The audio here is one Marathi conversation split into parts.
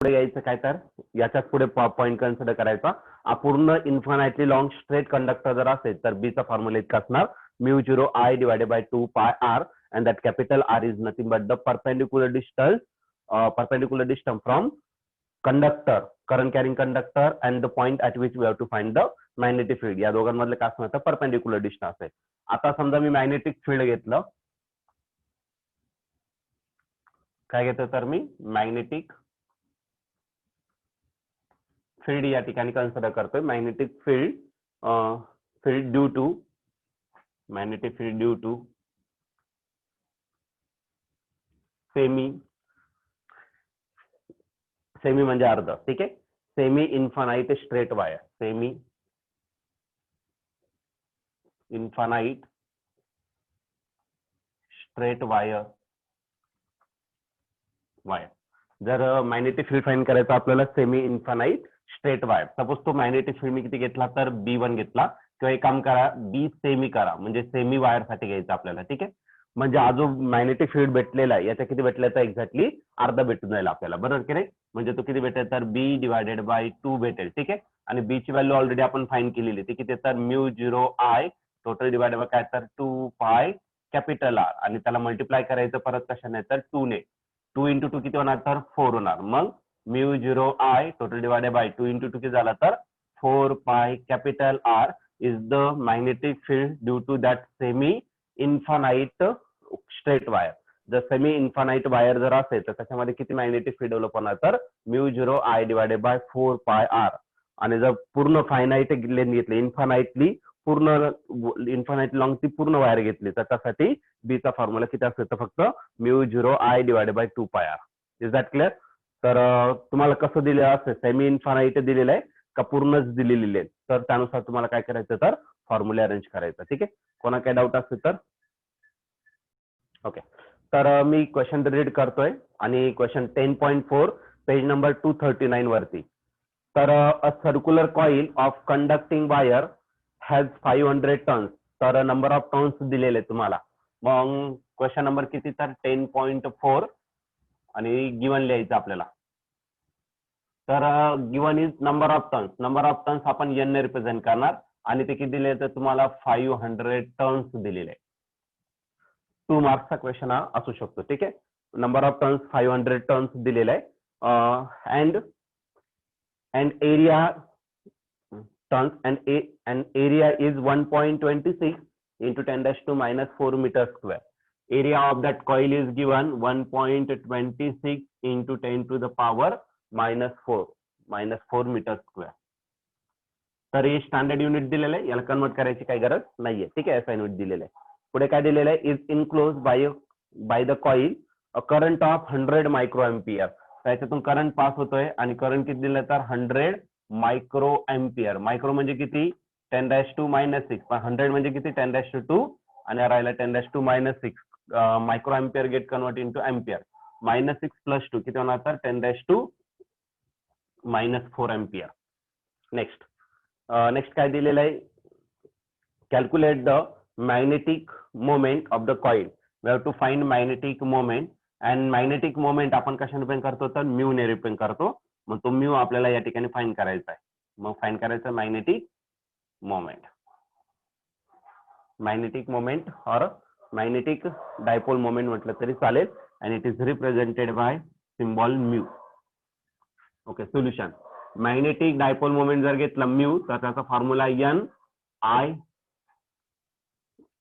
पुढे यायचं काय तर याच्याच पुढे पॉईंट कन्सिडर करायचा. पूर्ण इन्फानाइटली लॉंग स्ट्रेट कंडक्टर जर असेल तर बीचा फॉर्म्युला इतका असणार μ0 I divided by 2 pi r and that capital R is nothing but the perpendicular distance from conductor, current carrying conductor and the point at which we have to find the magnetic field. या दोघांमधलं काय असणार तर परपेंडिक्युलर डिस्टन्स आहे. आता समजा मी मॅग्नेटिक फील्ड घेतलं, काय घेतो तर मी मॅग्नेटिक फील्ड या ठिकाणी कन्सिडर करतोय. Magnetic field due to magnetic field due to semi म्हणजे अर्ध, ठीक आहे. Semi infinite straight wire, semi infinite straight wire जर मॅग्नेटिक फील्ड फाइंड करायचं आपल्याला semi infinite straight wire, suppose तो मॅग्नेटिक फील्ड मी किती घेतला तर B1 घेतला, किंवा एक काम करा बी सेमी करा, म्हणजे सेमी वायर साठी घ्यायचं आपल्याला, ठीक आहे. म्हणजे हा जो मॅग्नेटिक फील्ड भेटलेला आहे याच्या किती भेटलं तर एक्झॅक्टली अर्धा भेटून जाईल आपल्याला, बरोबर की नाही. म्हणजे तो किती भेटेल तर B डिवायडेड बाय 2 भेटेल, ठीक आहे. आणि बी ची व्हॅल्यू ऑलरेडी आपण फाइंड केलेली, ती किती तर μ0 I टोटल डिवायडेड बाय काय तर 2 पाय कॅपिटल R, आणि त्याला मल्टिप्लाय करायचं परत कशाने तर 2 ने. 2 into 2 किती होणार तर 4 होणार. मग μ0 I total divided by 2 into 2 किती झाला तर 4 pi capital R is the magnetic field due to that semi infinite straight wire. जर सेमी इन्फानाइट वायर जर असेल तर त्याच्यामध्ये किती मॅग्नेटिक फील्ड डेव्हलप होणार तर μ0 I डिवायडेड बाय 4 पाय R. आणि जर पूर्ण फायनाइट लेंथ घेतली, इन्फानाइट लॉंग ती पूर्ण वायर घेतली तर त्यासाठी बी चा फॉर्म्युला किती असेल तर फक्त μ0 I divided by 2 pi R. Is that clear? तर तुम्हाला कसं दिलेलं असेल, सेमी इन्फानाइट दिलेलं आहे का पूर्णच दिलेली आहे, तर त्यानुसार तुम्हाला काय करायचं तर फॉर्म्युला अरेंज करायचं, ठीक आहे. कोणा काय डाऊट असेल तर ओके. तर मी क्वेश्चन रीड करतोय आणि क्वेश्चन 10.4 पेज नंबर 239 वरती. तर a circular coil of conducting wire has 500 turns. तर नंबर ऑफ टर्न्स दिलेले तुम्हाला. मग क्वेश्चन नंबर किती तर 10.4 आणि गिवन लिहायचं आपल्याला. तर given is number of turns आपण n ने रिप्रेझेंट करणार, आणि ते किती दिले तर तुम्हाला 500 टर्न्स दिलेले आहे. 2 मार्क्सचा क्वेश्चन हा असू शकतो, ठीक आहे. नंबर ऑफ टर्न्स 500 टर्न्स दिलेले आहे. And area turns and area is 1.26 into 10⁻⁴ meter square. Area of that coil is given 1.26 into 10⁻⁴ meter square. तर हे स्टँडर्ड युनिट दिलेलं आहे, याला कन्वर्ट करायची काही गरज नाहीये, ठीक आहे. SI युनिट दिलेलं आहे. पुढे काय दिलेलं आहे, is enclose by the coil a current of 100 micro ampere. त्याच्यातून करंट पास होतोय आणि करंट किती दिलं तर 100 मायक्रो एम्पियर. मायक्रो म्हणजे किती 10⁻⁻⁶, पण 100 म्हणजे किती 10⁻² आणि राहिला 10⁻⁻⁶. Micro ampere gate convert into ampere. -6 + 2 किती होणार तर 10⁻⁻⁴ एम्पियर. नेक्स्ट काय दिलेलं आहे, calculate the magnetic moment of the coil. We have to find magnetic moment, and magnetic moment आपण कशाने रिप्रेझेंट करतो तर म्यू ने रिप्रेझेंट करतो. मग तो म्यू आपल्याला या ठिकाणी फाइंड करायचा आहे. मग फाइंड करायचं मॅग्नेटिक मोमेंट और मॅग्नेटिक डायपोल मोमेंट म्हटलं तरी चालेल, and it is represented by symbol mu. Okay. Solution, magnetic dipole moment जर घेतला म्यू तर त्याचा फॉर्म्युला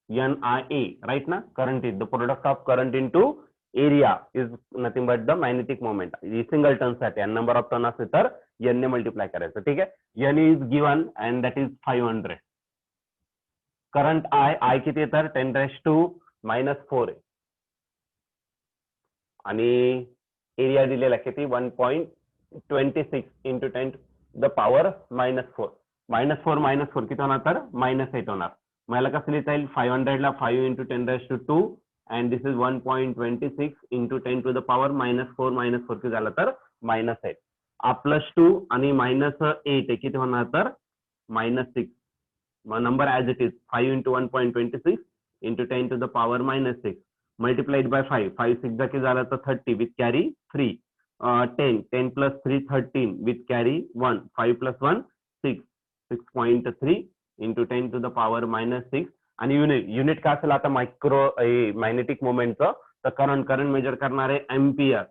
NIA, राईट ना. Current is the product of current into area is nothing but the magnetic moment. Single turn साठी आणि नंबर ऑफ टर्न असेल तर n ने मल्टिप्लाय करायचं, ठीक आहे. n is given and that is 500. Current I किती आहे तर 10⁻⁻⁴ आहे, आणि एरिया दिलेला किती 1.26 into 10⁻⁻⁴. -4 किती होणार तर -8 होणार. मग याला कसं लिहिता येईल, 500 ला 5 into 10⁻², and this is 1.26 into 10⁻⁻⁴ किती झालं तर -8. +2 आणि -8 किती होणार तर -6. मग number as it is 5 into 1.26 into 10⁻⁻⁶ multiplied by 5. 5 6 किती झालं तर 30 with carry 3. 10 plus 3 13 with carry 1 5 plus 1 6 6.3 into 10 to the power minus 6 आणि युनिट काय असेल आता मायक्रो मॅग्नेटिक मोमेंटचं तर करंट मेजर करणारे एम्पियर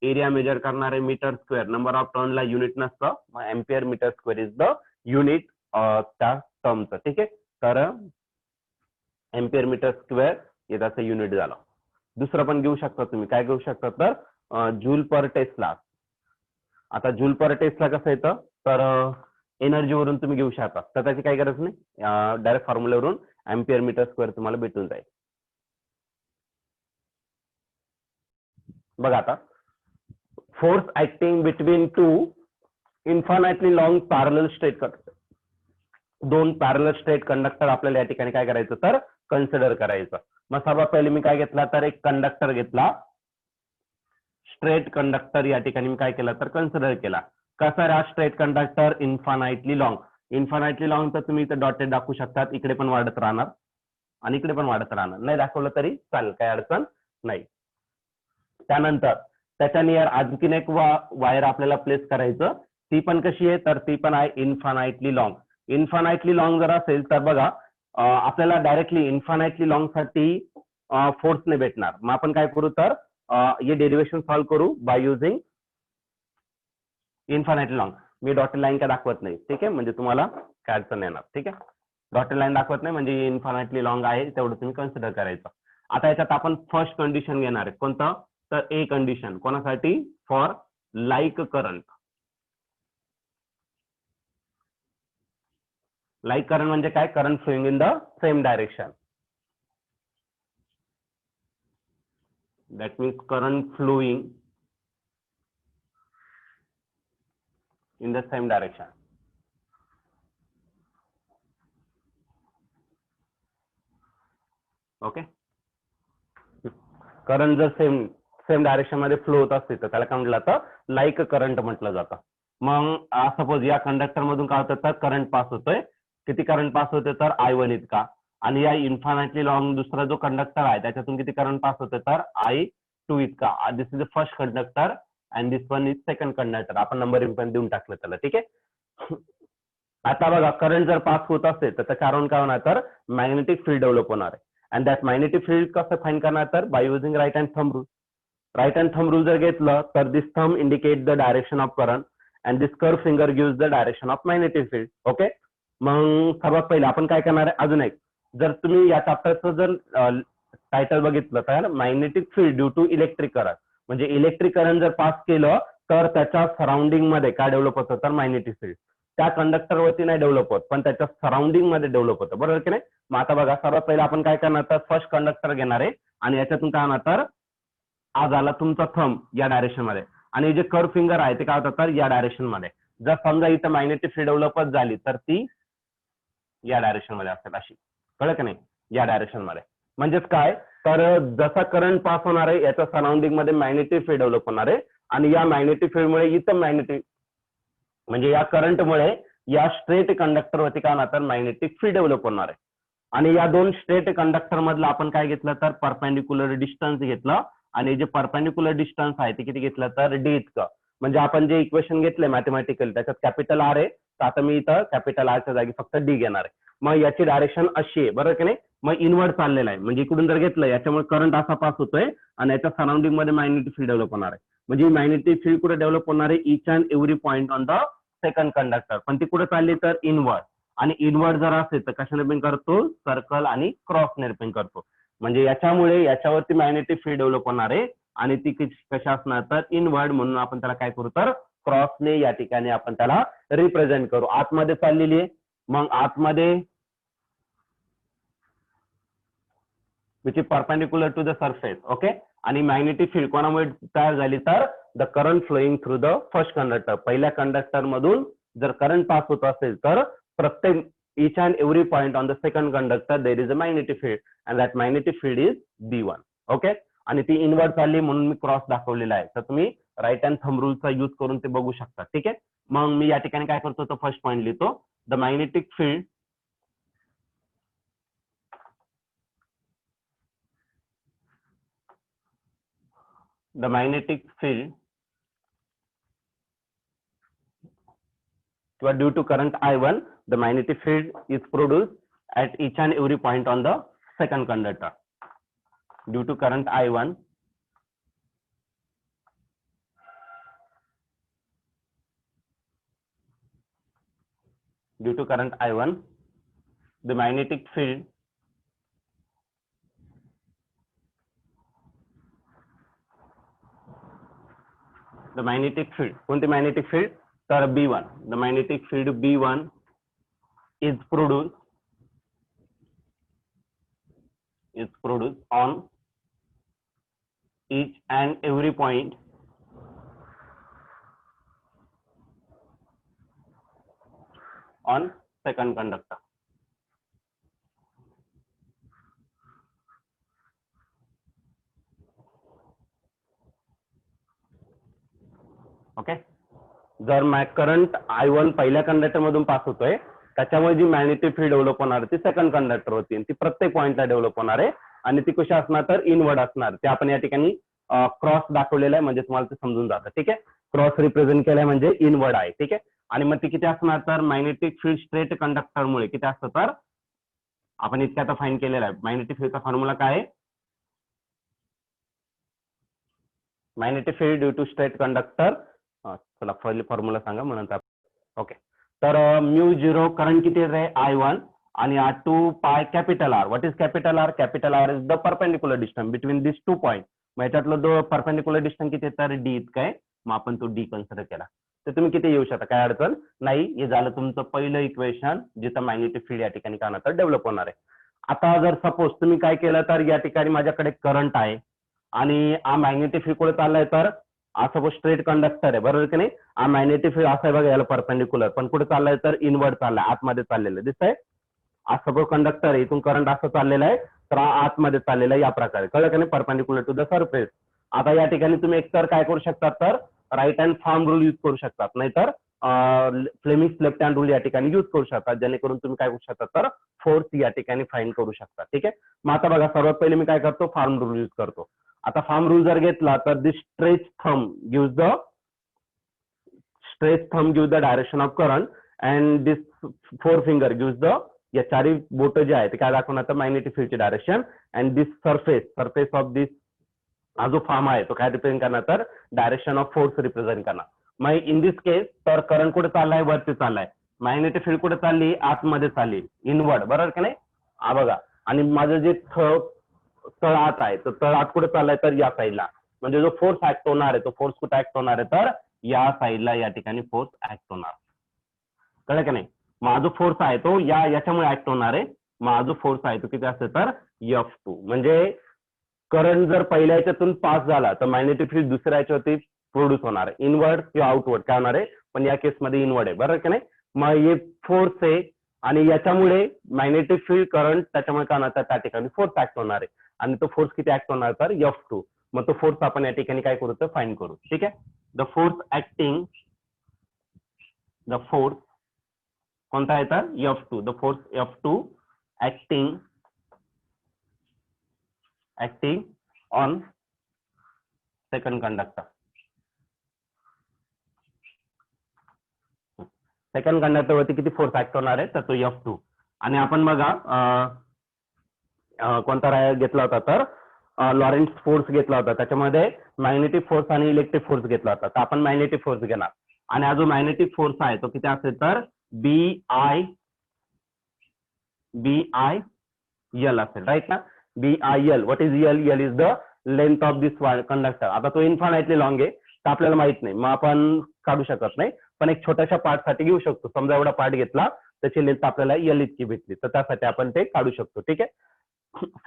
एरिया मेजर करणारे मीटर स्क्वेअर नंबर ऑफ टर्नला युनिट नसतं मग ampere metre square is the unit त्या टर्मचं ठीक आहे तर एम्पियर मीटर स्क्वेअर हे त्याचं युनिट झालं दुसरं पण घेऊ शकता तुम्ही काय घेऊ शकता तर जूल पर टेस्ला आता जूल पर टेस्ला कसं येतं तर एनर्जीवरून तुम्ही घेऊ शकता तर त्याची काही गरज नाही डायरेक्ट फॉर्म्युलावरून एम्पियर मीटर स्क्वेअर तुम्हाला भेटून जाईल बघा आता force acting between two infinitely long parallel straight conductor दोन पॅरलल स्ट्रेट कंडक्टर आपल्याला या ठिकाणी काय करायचं तर कन्सिडर करायचं मग सर्वात पहिले मी काय घेतला तर एक कंडक्टर घेतला स्ट्रेट कंडक्टर या ठिकाणी मी काय केलं तर कन्सिडर केला कसा हा स्ट्रेट कंडक्टर इन्फानाइटली लॉंग तर तुम्ही इथे डॉटेड दाखवू शकतात इकडे पण वाढत राहणार आणि इकडे पण वाढत राहणार नाही दाखवलं तरी चालेल काही अडचण नाही त्यानंतर त्याच्या नियर आणखीन एक वायर आपल्याला प्लेस करायचं ती पण कशी आहे तर ती पण आहे इन्फानाइटली लॉंग जर असेल तर बघा आपल्याला डायरेक्टली इन्फानाइटली लॉंग साठी फोर्सने भेटणार मग आपण काय करू तर हे डेरिवेशन सॉल्व्ह करू by using infinitely long me dotted line काय दाखवत नाही ठीक आहे म्हणजे तुम्हाला काय अडचण येणार ठीक आहे डॉटेड लाईन दाखवत नाही म्हणजे इन्फानाइटली लॉंग आहे तेवढं तुम्ही कन्सिडर करायचं आता याच्यात आपण फर्स्ट कंडिशन घेणार आहे कोणतं तर ए कंडिशन कोणासाठी फॉर लाईक करंट म्हणजे काय current flowing in the same direction that means current flowing in the same direction okay current जर सेम डायरेक्शन मध्ये फ्लो होत असते तर त्याला काय म्हटलं जातं लाईक करंट म्हटलं जातं मग सपोज या कंडक्टर मधून काय होतं तर करंट पास होतोय किती करंट पास होते तर I1 इतका आणि या इन्फानाइटली लॉंग दुसरा जो कंडक्टर आहे त्याच्यातून किती करंट पास होते तर I2 इतका this is the first conductor and this one is second conductor आपण नंबरिंग पण देऊन टाकलं त्याला ठीक आहे आता बघा करंट जर पास होत असेल तर कारण काय होणार तर मॅग्नेटिक फील्ड डेव्हलप होणार आहे अँड दॅट मॅग्नेटिक फील्ड कसं फाईंड करणार तर by using right hand thumb rule जर घेतलं तर this thumb indicate the direction of current and this curve finger gives the direction of magnetic field okay मग सर्वात पहिले आपण काय करणार आहे अजून एक जर तुम्ही या चॅप्टरचं जर टायटल बघितलं तर magnetic field due to electric current म्हणजे इलेक्ट्रिक करंट जर पास केलं तर त्याच्या सराउंडिंग मध्ये काय डेव्हलप होतं तर मॅग्नेटिक फील्ड त्या कंडक्टर वरती नाही डेव्हलप होत पण त्याच्या सराउंडिंग मध्ये डेव्हलप होतं बरोबर की नाही मग आता बघा सर्वात पहिले आपण काय करणार तर फर्स्ट कंडक्टर घेणार आहे आणि याच्यातून काय होणार तर आज आला तुमचा थंब या डायरेक्शन मध्ये आणि जे कर्व फिंगर आहे ते काय होतं तर या डायरेक्शन मध्ये जर समजा इथं मॅग्नेटिक फील्ड डेव्हलपच झाली तर ती या डायरेक्शन मध्ये असेल अशी कळलं की नाही या डायरेक्शन मध्ये म्हणजेच काय तर जसा करंट पास होणार आहे याच्या सराउंडिंग मध्ये मॅग्नेटिक फील्ड डेव्हलप होणार आहे आणि या मॅग्नेटिक फील्डमुळे इथं मॅग्नेटिक म्हणजे या करंटमुळे या स्ट्रेट कंडक्टर वरती काय होणार तर मॅग्नेटिक फील्ड डेव्हलप होणार आहे आणि या दोन स्ट्रेट कंडक्टर मधलं आपण काय घेतलं तर परपेंडिक्युलर डिस्टन्स घेतलं आणि जे परपेंडिक्युलर डिस्टन्स आहे ते किती घेतलं तर डी इतकं म्हणजे आपण जे इक्वेशन घेतले मॅथमॅटिकल त्याच्यात कॅपिटल आर आहे तर आता मी इथं कॅपिटल आरच्या जागी फक्त डी घेणार आहे मग याची डायरेक्शन अशी आहे बरोबर की नाही मग इनवर्ड चाललेला आहे म्हणजे इकडून जर घेतलं याच्यामुळे करंट असा पास होतोय आणि याच्या सराउंडिंग मध्ये मॅग्नेटिक फील्ड डेव्हलप होणार आहे म्हणजे मॅग्नेटिक फील्ड कुठे डेव्हलप होणार आहे each and every point on the second conductor पण ती कुठे चालली तर इनवर्ड आणि इनवर्ड जर असेल तर कशाने रिपेंड करतो सर्कल आणि क्रॉसने रिपेंड करतो म्हणजे याच्यामुळे याच्यावरती मॅग्नेटिक फील्ड डेव्हलप होणार आहे आणि ती कशा असणार तर इनवर्ड म्हणून आपण त्याला काय करू तर क्रॉसने या ठिकाणी आपण त्याला रिप्रेझेंट करू आतमध्ये चाललेली आहे मग आतमध्ये which is perpendicular to the surface okay आणि मॅग्नेटिक फील्ड कोणामुळे तयार झाली तर the current flowing through the first conductor पहिल्या कंडक्टर मधून जर करंट पास होत असेल तर प्रत्येक each and every point on the second conductor there is a magnetic field and that magnetic field is B1 okay आणि ती इनवर्ड चालली म्हणून मी क्रॉस दाखवलेला आहे तर तुम्ही राईट हँड थंब रूलचा यूज करून ते बघू शकता ठीक आहे मग मी या ठिकाणी काय करतो तो फर्स्ट पॉईंट लिहितो the magnetic field the magnetic field किंवा due to current I1 the magnetic field is produced at each and every point on the second conductor. Due to current I1, the magnetic field कोणती magnetic field? तर B1, the magnetic field B1 is produced on each and every point on second conductor. Okay, जर करंट I1 पहिल्या कंडक्टर मधून पास होतोय त्याच्यामुळे जी मॅग्नेटिक फील्ड डेव्हलप होणार ती सेकंड कंडक्टर होती, ती प्रत्येक पॉइंटला डेव्हलप होणार आहे आणि ती कशी असणार तर इनवर्ड असणार. ते आपण या ठिकाणी क्रॉस दाखवलेलं आहे म्हणजे तुम्हाला ते समजून जातं. ठीक आहे, क्रॉस रिप्रेझेंट केलंय म्हणजे इनवर्ड आहे. ठीक आहे, आणि मग ती किती असणार तर मॅग्नेटिक फील्ड स्ट्रेट कंडक्टरमुळे किती असतं तर आपण इतकं आता फाईन केलेलं आहे. मॅग्नेटिक फील्डचा फॉर्म्युला काय आहे? Magnetic field due to straight conductor, चला पहिले फॉर्म्युला सांगा मग नंतर. ओके, तर म्यू झिरो करंट किती आहे I1 आणि R2 pi capital R. What is capital R? Capital R is the perpendicular distance between this two point. मग याच्यातलं दो परपेंडिक्युलर डिस्टन्स किती आहे तर D इतका आहे. मग आपण तो D कन्सिडर केला तर तुम्ही किती येऊ शकता, काय अडचण नाही. हे झालं तुमचं पहिलं इक्वेशन जिथं मॅग्नेटिक फील्ड या ठिकाणी काय होणार तर डेव्हलप होणार आहे. आता जर सपोज तुम्ही काय केलं तर या ठिकाणी माझ्याकडे करंट आहे आणि हा मॅग्नेटिक फील्ड कुठे चाललाय तर सपोज स्ट्रेट कंडक्टर आहे बरोबर की नाही. हा मॅग्नेटिक फील्ड असा आहे बघा याला परपेंडिक्युलर, पण कुठे चाललाय तर इनवर्ड चाललाय, आतमध्ये चाललेलं दिसतंय. आज सपोज कंडक्टर आहे इथून करंट असं चाललेलं आहे तर आतमध्ये चाललेलं आहे या प्रकारे, कळलं का नाही, परपेंडिक्युलर टू द सरफेस. आता या ठिकाणी तुम्ही एकतर काय करू शकता तर right hand form rule use करू शकतात, नाहीतर फ्लेमिंग्स लेफ्ट हँड रूल या ठिकाणी यूज करू शकतात, जेणेकरून तुम्ही काय करू शकता तर फोर्स या ठिकाणी फाइंड करू शकता. ठीक आहे, मग आता बघा सर्वात पहिले मी काय करतो फॉर्म रूल यूज करतो. आता फॉर्म रूल जर घेतला तर this stretch thumb gives the direction of current and this four finger gives the, या चारी बोट जे आहे ते काय दाखवणार तर मॅग्नेटिक फील्डची direction and this surface of this हा जो फॉर्म आहे तो काय रिप्रेझेंट करणार तर डायरेक्शन ऑफ फोर्स रिप्रेझेंट करणार. मग इन दिस केस तर करंट कुठे चाललाय वरती चाललाय, मॅग्नेटिक फील्ड कुठे चालली आतमध्ये चालली इनवर्ड बरोबर की नाही. हा बघा, आणि माझं जे तळ आत आहे तर तळ आत कुठे चाललाय तर या साईडला, म्हणजे जो फोर्स ऍक्ट होणार आहे तो फोर्स कुठे ऍक्ट होणार आहे तर या साईडला या ठिकाणी फोर्स ऍक्ट होणार, कळलं का नाही. मग जो फोर्स आहे तो याच्यामुळे ऍक्ट होणार आहे. मग जो फोर्स आहे तो किती असते तर F2. म्हणजे करंट जर पहिल्या याच्यातून पास झाला तर मॅग्नेटिक फील्ड दुसऱ्या याच्यावरती प्रोड्यूस होणार आहे, इनवर्ड किंवा आउटवर्ड काय होणार आहे, पण या केसमध्ये इनवर्ड आहे बरोबर की नाही. मग हे फोर्स आहे आणि याच्यामुळे मॅग्नेटिक फील्ड करंट त्याच्यामुळे काय होणार त्या ठिकाणी फोर्स ऍक्ट होणार आहे आणि तो फोर्स किती ऍक्ट होणार तर F2. मग तो फोर्स आपण या ठिकाणी काय करू तर फाइंड करू. ठीक आहे, द फोर्स कोणता आहे तर F2. The force F2 acting on second conductor. Second conductor वरती किती फोर्स ऍक्ट होणार आहे तर तो F2. आणि आपण बघा कोणता घेतला होता तर लॉरेंट फोर्स घेतला होता, त्याच्यामध्ये मॅग्नेटिक फोर्स आणि इलेक्ट्रिक फोर्स घेतला होता. तर आपण मॅग्नेटिक फोर्स घेणार आणि हा जो मॅग्नेटिक फोर्स आहे तो किती असेल तर BIL असेल, राईट ना. BIL. What is L? L is the length of this conductor. आता तो इन्फानाइटली लॉंग आहे तर आपल्याला माहित नाही, मग आपण काढू शकत नाही, पण एक छोट्याशा पार्ट साठी घेऊ शकतो. समजा एवढा पार्ट घेतला त्याची लेंथ आपल्याला L इतकी भेटली तर त्यासाठी आपण ते काढू शकतो. ठीक आहे,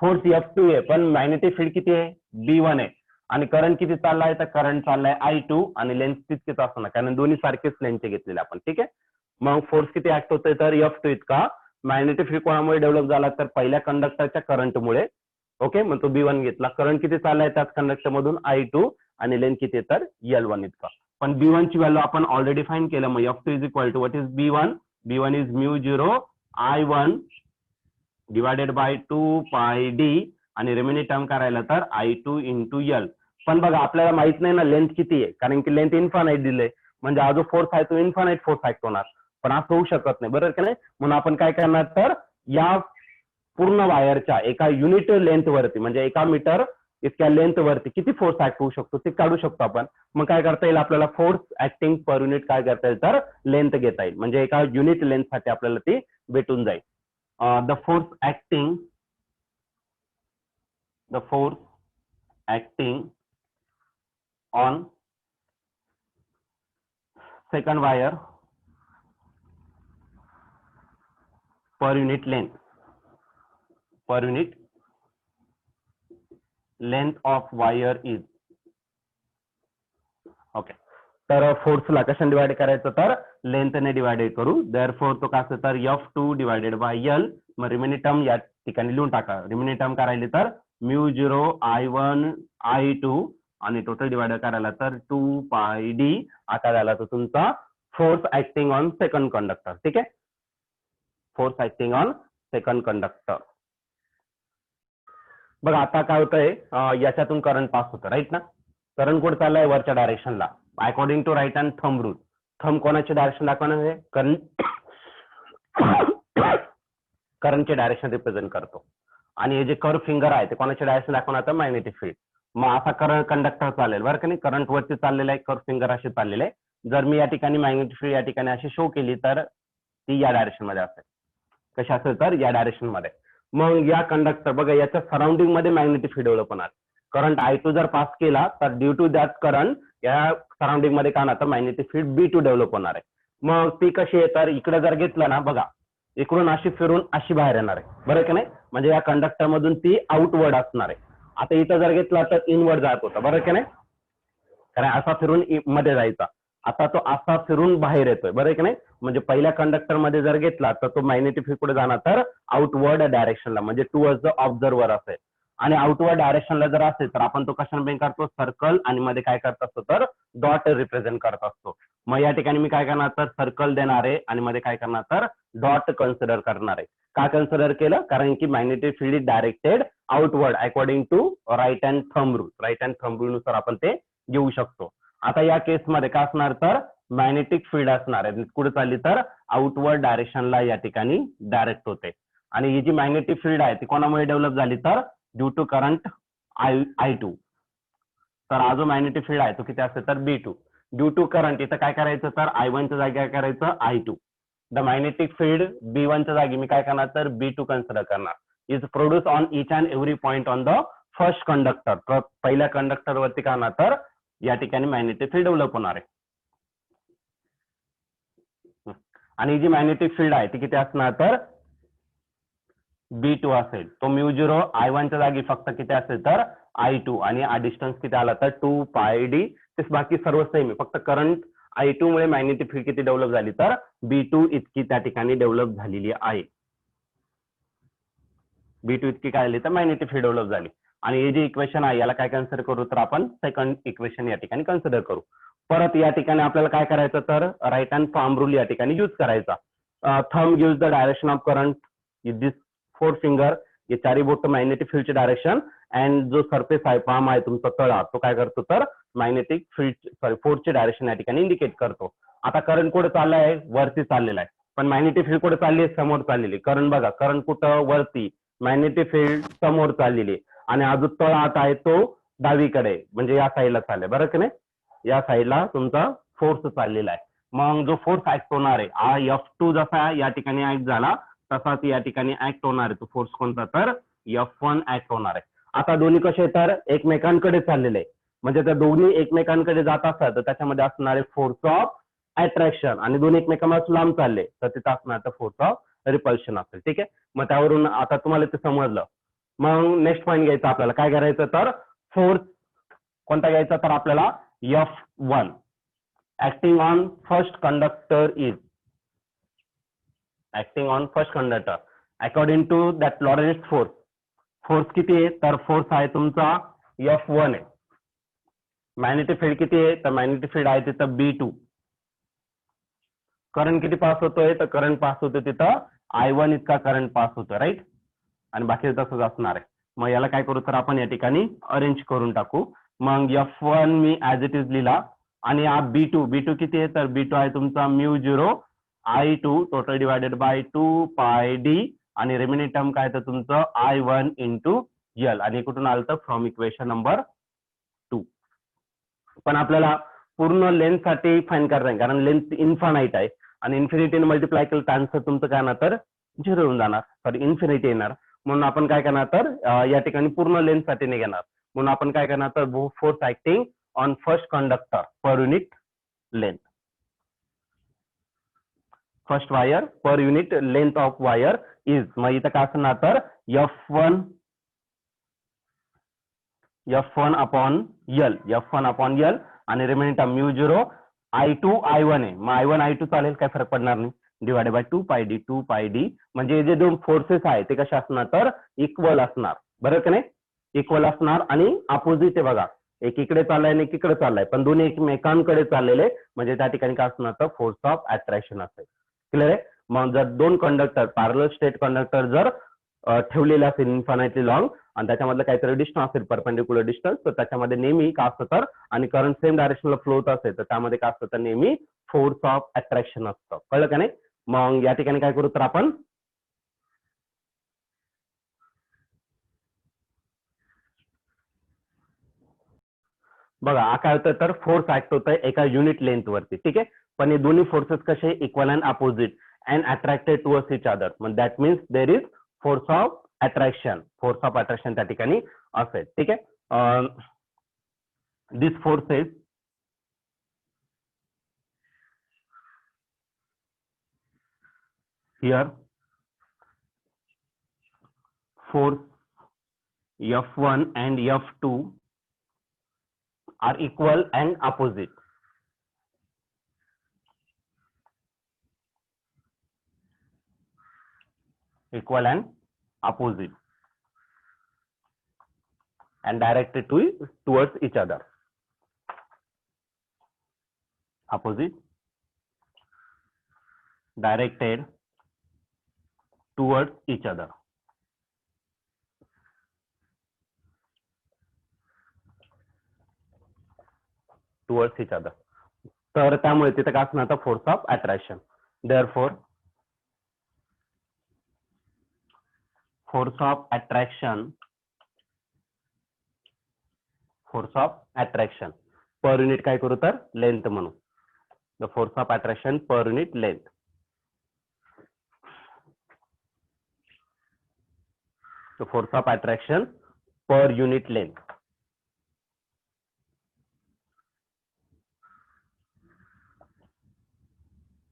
फोर्स F2 आहे पण मॅग्नेटिक फील्ड किती आहे B1 आहे आणि करंट किती चाललाय तर करंट चाललाय I2 आणि लेंथ तितकीच असणार कारण दोन्ही सारखेच लेंथचे घेतलेले आपण. ठीक आहे, मग फोर्स किती ऍक्ट होतोय तर F2 इतका. मॅग्नेटिक फील्ड कोणामुळे डेव्हलप झाला तर पहिल्या कंडक्टरच्या करंटमुळे. ओके, मग तो B1 घेतला, करंट किती चाललाय त्याच कंडक्टर मधून I2 आणि लेंथ किती तर L1 इतका. पण B1 ची व्हॅल्यू आपण ऑलरेडी फाइंड केलं. मग F2 is equal to what is B1? B1 is mu zero I1 divided by 2 pi D आणि रिमेनिंग टर्म करायला तर I2 इंटू L. पण बघा आपल्याला माहित नाही ना लेंथ किती आहे कारण की लेंथ इन्फानाइट दिले, म्हणजे हा जो फोर्स आहे तो इन्फानाइट फोर्स ऍक्ट होणार. पण असं होऊ शकत नाही, बरोबर की नाही. म्हणून आपण काय करणार, तर या पूर्ण वायरच्या एका युनिट लेंथ वरती म्हणजे एका मीटर इतक्या लेंथ वरती किती फोर्स ऍक्ट होऊ शकतो ते काढू शकतो आपण. मग काय करता येईल आपल्याला, फोर्स ऍक्टिंग पर युनिट काय करता येईल, तर लेंथ घेता येईल. म्हणजे एका युनिट लेंथ साठी आपल्याला ती भेटून जाईल. The force acting on second wire per unit length of wire is. Okay, तर फोर्सला कशाने डिवाइड करायचं, तर लेंथने डिवाइडेड करू. देअरफॉर तो काय असतं, तर F2 डिवाइडेड बाय L. मग रिमेनिंग टर्म या ठिकाणी लिहून टाका. रिमेनिंग टर्म करायली तर μ0 I1 I2 आणि टोटल डिवाइड करायला तर 2 पाय d आता झाला तो तुमचा force acting on second conductor. ठीक आहे, force acting on second conductor. बघा आता काय होतंय, याच्यातून करंट पास होतं, राईट ना. करंट कुठे चाललाय, वरच्या डायरेक्शनला. According to right hand thumb rule. Thumb कोणाची डायरेक्शन दाखवणार आहे, करंटचे डायरेक्शन रिप्रेझेंट करतो. आणि हे जे कर्व फिंगर आहे ते कोणाचे डायरेक्शन दाखवणार, मॅग्नेटिक फील्ड. मग असा करंट कंडक्टर चालेल बरं का नाही, करंट वरती चाललेला आहे, कर्व फिंगर अशी चाललेले आहे. जर मी या ठिकाणी मॅग्नेटिक फील्ड या ठिकाणी अशी शो केली तर ती या डायरेक्शन मध्ये असेल. कशी असेल, तर या डायरेक्शन मध्ये. मग या कंडक्टर बघा याच्या सराउंडिंग मध्ये मॅग्नेटिक फील्ड डेव्हलप होणार. करंट I2 जर पास केला तर ड्यू टू दॅट करंट या सराउंडिंग मध्ये काय होणार, मॅग्नेटिक फील्ड B2 डेव्हलप होणार आहे. मग ती कशी आहे, तर इकडे जर घेतलं ना बघा, इकडून अशी फिरून अशी बाहेर येणार आहे, बरं की नाही. म्हणजे या कंडक्टर मधून ती आउटवर्ड असणार आहे. आता इथं जर घेतला तर इनवर्ड जात होता, बरं की नाही, कारण असा फिरून मध्ये जायचा. आता तो असा फिरून बाहेर येतोय, बरं की नाही. म्हणजे पहिल्या कंडक्टर मध्ये जर घेतला तर तो मॅग्नेटिक फील्ड कुठे जाणार, तर आउटवर्ड डायरेक्शनला म्हणजे टुवर्ड्स द ऑब्झर्वर असेल. आणि आउटवर्ड डायरेक्शनला जर असेल तर आपण तो कशाने करतो, सर्कल आणि मध्ये काय करत असतो, तर डॉट रिप्रेझेंट करत असतो. मग या ठिकाणी मी काय करणार, तर सर्कल देणार आहे आणि मध्ये काय करणार, तर डॉट कन्सिडर करणार आहे. का कन्सिडर केलं, कारण की magnetic field is directed outward according to right hand thumb rule. Right hand thumb rule नुसार आपण ते घेऊ शकतो. आता या केसमध्ये काय असणार, तर मॅग्नेटिक फील्ड असणार आहे, कुठे चालली, तर आउटवर्ड डायरेक्शनला या ठिकाणी डायरेक्ट होते. आणि ही जी मॅग्नेटिक फील्ड आहे ती कोणामुळे डेव्हलप झाली, तर ड्यू टू करंट I2. तर हा जो मॅग्नेटिक फील्ड आहे तो किती असते, तर B2. ड्यू टू करंट इथं काय करायचं, तर I1 च्या जागी काय करायचं, I2. The magnetic field B1 च्या जागी मी काय करणार, तर B2 कन्सिडर करणार. Is produce on each and every point on the first conductor. तर पहिल्या कंडक्टर वरती काय होणार, तर या ठिकाणी मॅग्नेटिक फील्ड डेव्हलप होणार आहे. आणि जी मॅग्नेटिक फील्ड आहे ती किती असणार, तर B2 असेल. तो μ0 I1 च्या जागी फक्त किती असेल, तर I2 आणि हा डिस्टन्स किती आला, तर 2 पाय d. तेच बाकी सर्व सेम आहे, फक्त करंट I2 मुळे मॅग्नेटिक फील्ड किती डेव्हलप झाली, तर B2 इतकी त्या ठिकाणी डेव्हलप झालेली आहे. B2 इतकी काय झाली, तर मॅग्नेटिक फील्ड डेव्हलप झाली. आणि हे जे इक्वेशन आहे याला काय कन्सिडर करू, तर आपण सेकंड इक्वेशन या ठिकाणी कन्सिडर करू. परत या ठिकाणी आपल्याला काय करायचं, तर राईट हँड थंब रूल या ठिकाणी यूज करायचा. Thumb gives the direction of current. This 4 finger, हे चारी बोट मॅग्नेटिक फील्डचे डायरेक्शन. अँड जो सरफेस आहे, पाम आहे तुमचा तळा, तो काय करतो, तर मॅग्नेटिक फील्ड फोर्सचे डायरेक्शन या ठिकाणी इंडिकेट करतो. आता करंट कुठे चालला आहे, वरती चाललेला आहे. पण मॅग्नेटिक फील्ड कुठे चालली आहे, समोर चाललेली. करंट बघा, करंट कुठं, वरती, मॅग्नेटिक फील्ड समोर चाललेली. आणि हा जो तळ आत आहे तो डावीकडे म्हणजे या साईडला चाललाय, बरं की नाही. या साईडला तुमचा फोर्स चाललेला आहे. मग जो फोर्स ऍक्ट होणार आहे हा F2 जसा या ठिकाणी ऍक्ट झाला तसाच या ठिकाणी ऍक्ट होणार आहे. तो फोर्स कोणता, तर F1 ऍक्ट होणार आहे. आता दोन्ही कसे, तर एकमेकांकडे चाललेले आहे. म्हणजे त्या दोन्ही एकमेकांकडे जात असतात तर त्याच्यामध्ये असणारे फोर्स ऑफ अट्रॅक्शन, आणि दोन्ही एकमेकांपासून लांब चालले तर तिथं असणार तर फोर्स ऑफ रिपल्शन असेल. ठीक आहे, मग त्यावरून आता तुम्हाला ते समजलं. मग नेक्स्ट पॉईंट घ्यायचा आपल्याला, काय करायचं, तर फोर्स कोणता घ्यायचा, तर आपल्याला F1 acting on first conductor is acting on first conductor according to that Lorentz force. Force किती आहे, तर फोर्स आहे तुमचा F1 आहे. मॅग्नेटिक फील्ड किती आहे, तर मॅग्नेटिक फील्ड आहे तिथं B2. करंट किती पास होतोय, तर करंट पास होतोय तिथं I1 इतका करंट पास होतोय, राईट. आणि बाकी तसंच असणार आहे. मग याला काय करू, तर आपण या ठिकाणी अरेंज करून टाकू. मग F1 me as it is लिहिला. आणि हा B2 किती आहे, तर B2 आहे तुमचा μ0 I2 total divided bye 2πd आणि रिमेनिंग टर्म काय तर तुमचं I1 इंटू यल आणि कुठून आलं तर फ्रॉम इक्वेशन नंबर 2. पण आपल्याला पूर्ण लेंथ साठी फाइंड करायचं आहे कारण लेंथ इन्फानाइट आहे आणि इन्फिनिटीने मल्टिप्लाय केलं तर आन्सर तुमचं काय ना तर 0 होऊन जाणार, सॉरी इन्फिनिटी येणार. म्हणून आपण काय करणार तर या ठिकाणी पूर्ण लेंथ साठी नाही घेणार. म्हणून आपण काय करणार तर force acting on first conductor per unit length. First wire per unit length of wire is, मग इथं काय असणार तर F1 अपॉन यल आणि रिमेनिंग टर्म म्यू0 I2 I1 आहे. मग I1 I2 चालेल, काय फरक पडणार नाही. डिवायडेड बाय 2πd म्हणजे जे दोन फोर्सेस आहे ते कशा असणार तर इक्वल असणार, बरोबर की नाही. इक्वल असणार आणि अपोजिट आहे बघा, एक इकडे चाललाय आणि एक इकडे चाललाय पण दोन्ही एकमेकांकडे चाललेले म्हणजे त्या ठिकाणी काय असणार तर फोर्स ऑफ अट्रॅक्शन असेल. क्लिअर आहे. मग जर दोन कंडक्टर पॅरलल स्ट्रेट कंडक्टर जर ठेवलेले असेल इन्फानाइटली लॉंग आणि त्याच्यामधलं काहीतरी डिस्टन्स असेल परपेंडिक्युलर डिस्टन्स तर त्याच्यामध्ये नेहमी काय असतं तर आणि करंट सेम डायरेक्शनला फ्लो होत असेल तर त्यामध्ये काय असतं तर नेहमी फोर्स ऑफ अट्रॅक्शन असतं. कळलं का नाही. मग या ठिकाणी काय करू तर आपण बघा काय होतं तर फोर्स ऍक्ट होत आहे एका युनिट लेंथ वरती, ठीक आहे. पण हे दोन्ही फोर्सेस कसे equal and opposite and attracted towards each other, मग that means there is force of attraction त्या ठिकाणी असेल, ठीक आहे. This forces here force F1 and F2 are equal and opposite. Equal and opposite and directed towards each other. Opposite, directed towards each other. Towards each other. तर त्यामुळे तिथे काय असणार तर force of attraction. Therefore, force of attraction per unit काय करू तर लेंथ म्हणू. The force of attraction per unit length. The force of attraction per unit length.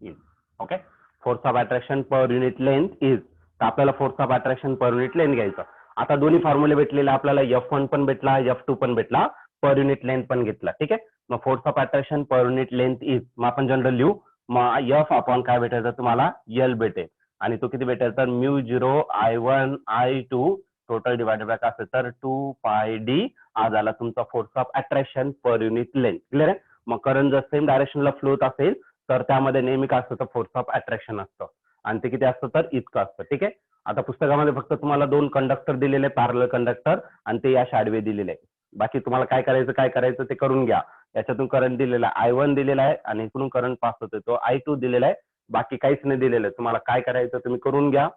Is okay. Force of attraction per unit length is. तर आपल्याला force of attraction per unit length घ्यायचं. आता दोन्ही फॉर्म्युले भेटलेले आपल्याला F1 पण भेटला F2 पण भेटला, पर युनिट लेंथ पण घेतला, ठीक आहे. मग force of attraction per unit length is, मग आपण जनरल लिहू. मग F अपॉन काय भेटेल तर तुम्हाला L भेटेल आणि तो किती भेटेल तर म्यू0 I1 I2 total divided by काय असेल तर 2πd हा झाला तुमचा force of attraction per unit length. Clear आहे. मग करंट जर सेम डायरेक्शनला फ्लो होत असेल तर त्यामध्ये नेहमी काय असतं तर फोर्स ऑफ अट्रॅक्शन असतं आणि ते किती असतं तर इतकं असतं, ठीक आहे. आता पुस्तकामध्ये फक्त तुम्हाला दोन कंडक्टर दिलेले पॅरलल कंडक्टर आणि ते या आडवे दिलेले आहे. बाकी तुम्हाला काय करायचं ते करून घ्या. याच्यातून करंट दिलेला आहे I1 दिलेला आहे आणि इकडून करंट पास होतोय तो I2 दिलेला आहे. बाकी काहीच नाही दिलेलं आहे. तुम्हाला काय करायचं तुम्ही करून घ्या.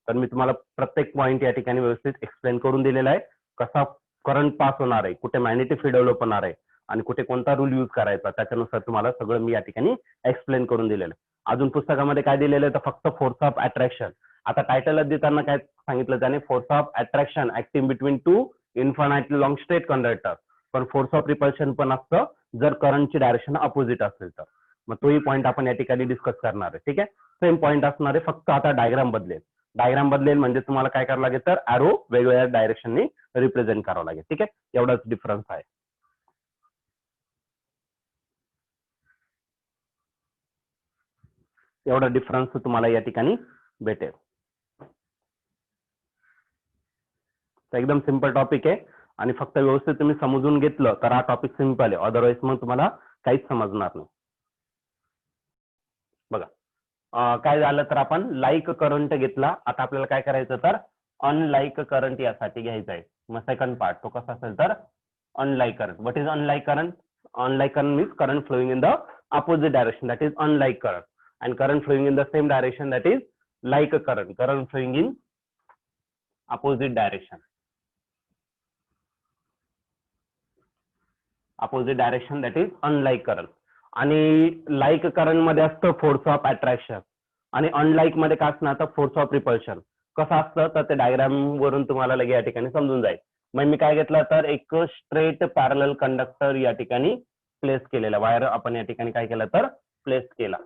तर मी तुम्हाला प्रत्येक पॉईंट या ठिकाणी व्यवस्थित एक्सप्लेन करून दिलेला आहे. कसा करंट पास होणार आहे, कुठे मॅग्नेटिक फील्ड डेव्हलप होणार आहे आणि कुठे कोणता रूल यूज करायचा त्याच्यानुसार तुम्हाला सगळं मी या ठिकाणी एक्सप्लेन करून दिलेलं आहे. अजून पुस्तकामध्ये काय दिलेलं आहे तर फक्त फोर्स ऑफ अट्रॅक्शन. आता टायटलच देताना काय सांगितलं त्याने force of attraction acting between two infinitely long straight conductor, पण फोर्स ऑफ रिपल्शन पण असतं जर करंटची डायरेक्शन अपोजिट असेल तर. मग तोही पॉईंट आपण या ठिकाणी डिस्कस करणार आहे, ठीक आहे. सेम पॉईंट असणार आहे, फक्त आता डायग्राम बदलेल म्हणजे तुम्हाला काय करावं लागेल तर ॲरो वेगवेगळ्या डायरेक्शननी रिप्रेझेंट करावं लागेल, ठीक आहे. एवढाच डिफरन्स आहे. एवढा डिफरन्स तुम्हाला या ठिकाणी भेटेल. एकदम सिंपल टॉपिक आहे आणि फक्त व्यवस्थित तुम्ही समजून घेतलं तर हा टॉपिक सिंपल आहे, अदरवाईज मग तुम्हाला काहीच समजणार नाही. बघा काय झालं तर आपण लाईक करंट घेतला. आता आपल्याला काय करायचं तर अनलाईक करंट यासाठी घ्यायचा आहे. मग सेकंड पार्ट तो कसा असेल तर unlike current. What is unlike current? Unlike current means current flowing in the opposite direction, that is unlike current. and current flowing in the same direction, that is like a current flowing in opposite direction. Opposite direction, that is unlike current. आणि लाईक करंट मध्ये असतं फोर्स ऑफ अट्रॅक्शन आणि अनलाईक मध्ये काय असणार तर फोर्स ऑफ रिपल्शन. कसं असतं तर ते डायग्राम वरून तुम्हाला लगे या ठिकाणी समजून जाईल. मग मी काय घेतलं तर एक स्ट्रेट पॅरलल कंडक्टर या ठिकाणी प्लेस केलेला, वायर आपण या ठिकाणी काय केलं तर प्लेस केला.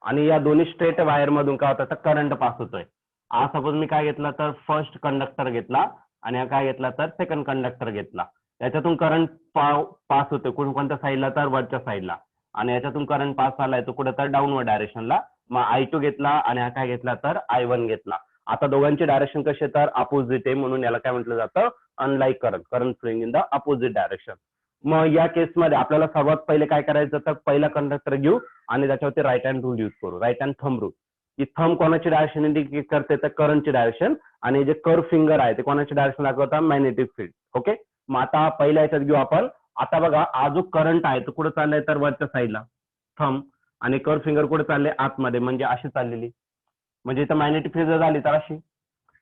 आणि या दोन्ही स्ट्रेट वायर मधून काय होतं तर करंट पास होतोय. आज सपोज मी काय घेतला तर फर्स्ट कंडक्टर घेतला आणि काय घेतला तर सेकंड कंडक्टर घेतला. याच्यातून करंट पास होतोय कोणत्या साईडला तर वरच्या साईडला, आणि याच्यातून करंट पास झालाय तो कुठे तर डाऊनवर्ड डायरेक्शनला. मग I2 घेतला आणि हा काय घेतला तर I1 घेतला. आता दोघांची डायरेक्शन कशी तर अपोजिट आहे, म्हणून याला काय म्हटलं जातं unlike current flowing in the opposite direction. मग या केसमध्ये आपल्याला सर्वात पहिले काय करायचं तर पहिला कंडक्टर घेऊ आणि त्याच्यावरती राईट हँड रूल यूज करू, राईट हँड थंब रूल. ही थंब कोणाची डायरेक्शन इंडिकेट करते तर करंटची डायरेक्शन, आणि जे कर्व फिंगर आहे ते कोणाची डायरेक्शन दाखवतात मॅग्नेटिक फील्ड. ओके, मग आता पहिल्या याच्यात घेऊ आपण. आता बघा हा जो करंट आहे तो कुठे चाललाय तर वरच्या साईडला थंब, आणि कर्व फिंगर कुठे चालले आतमध्ये, म्हणजे अशी चाललेली. म्हणजे इथं मॅग्नेटिक फील्ड जर झाली तर अशी,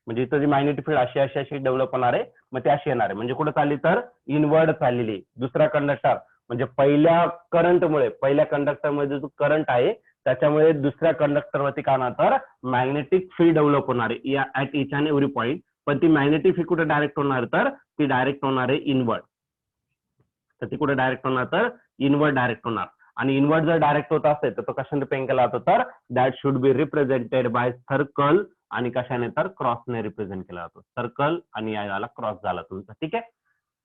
म्हणजे इथं जी मॅग्नेटिक फील्ड अशी अशी अशी डेव्हलप होणार आहे, मग ती अशी येणार आहे. म्हणजे कुठे चालली तर इनवर्ड चाललेली. दुसरा कंडक्टर म्हणजे पहिल्या करंटमुळे, पहिल्या कंडक्टरमध्ये जो करंट आहे त्याच्यामुळे दुसऱ्या कंडक्टरवरती काय होणार तर मॅग्नेटिक फील्ड डेव्हलप होणार आहे at each and every point. पण ती मॅग्नेटिक फील्ड कुठे डायरेक्ट होणार तर ती डायरेक्ट होणार आहे इनवर्ड. तर ती कुठे डायरेक्ट होणार तर इनवर्ड डायरेक्ट होणार. आणि इनवर्ड जर डायरेक्ट होत असेल तर तो कशाने रिप्रेझेंट केला जातो तर that should be represented by circle, आणि कशाने तर क्रॉसने रिप्रेझेंट केला जातो. सर्कल आणि याला क्रॉस झाला तुमचा, ठीक आहे.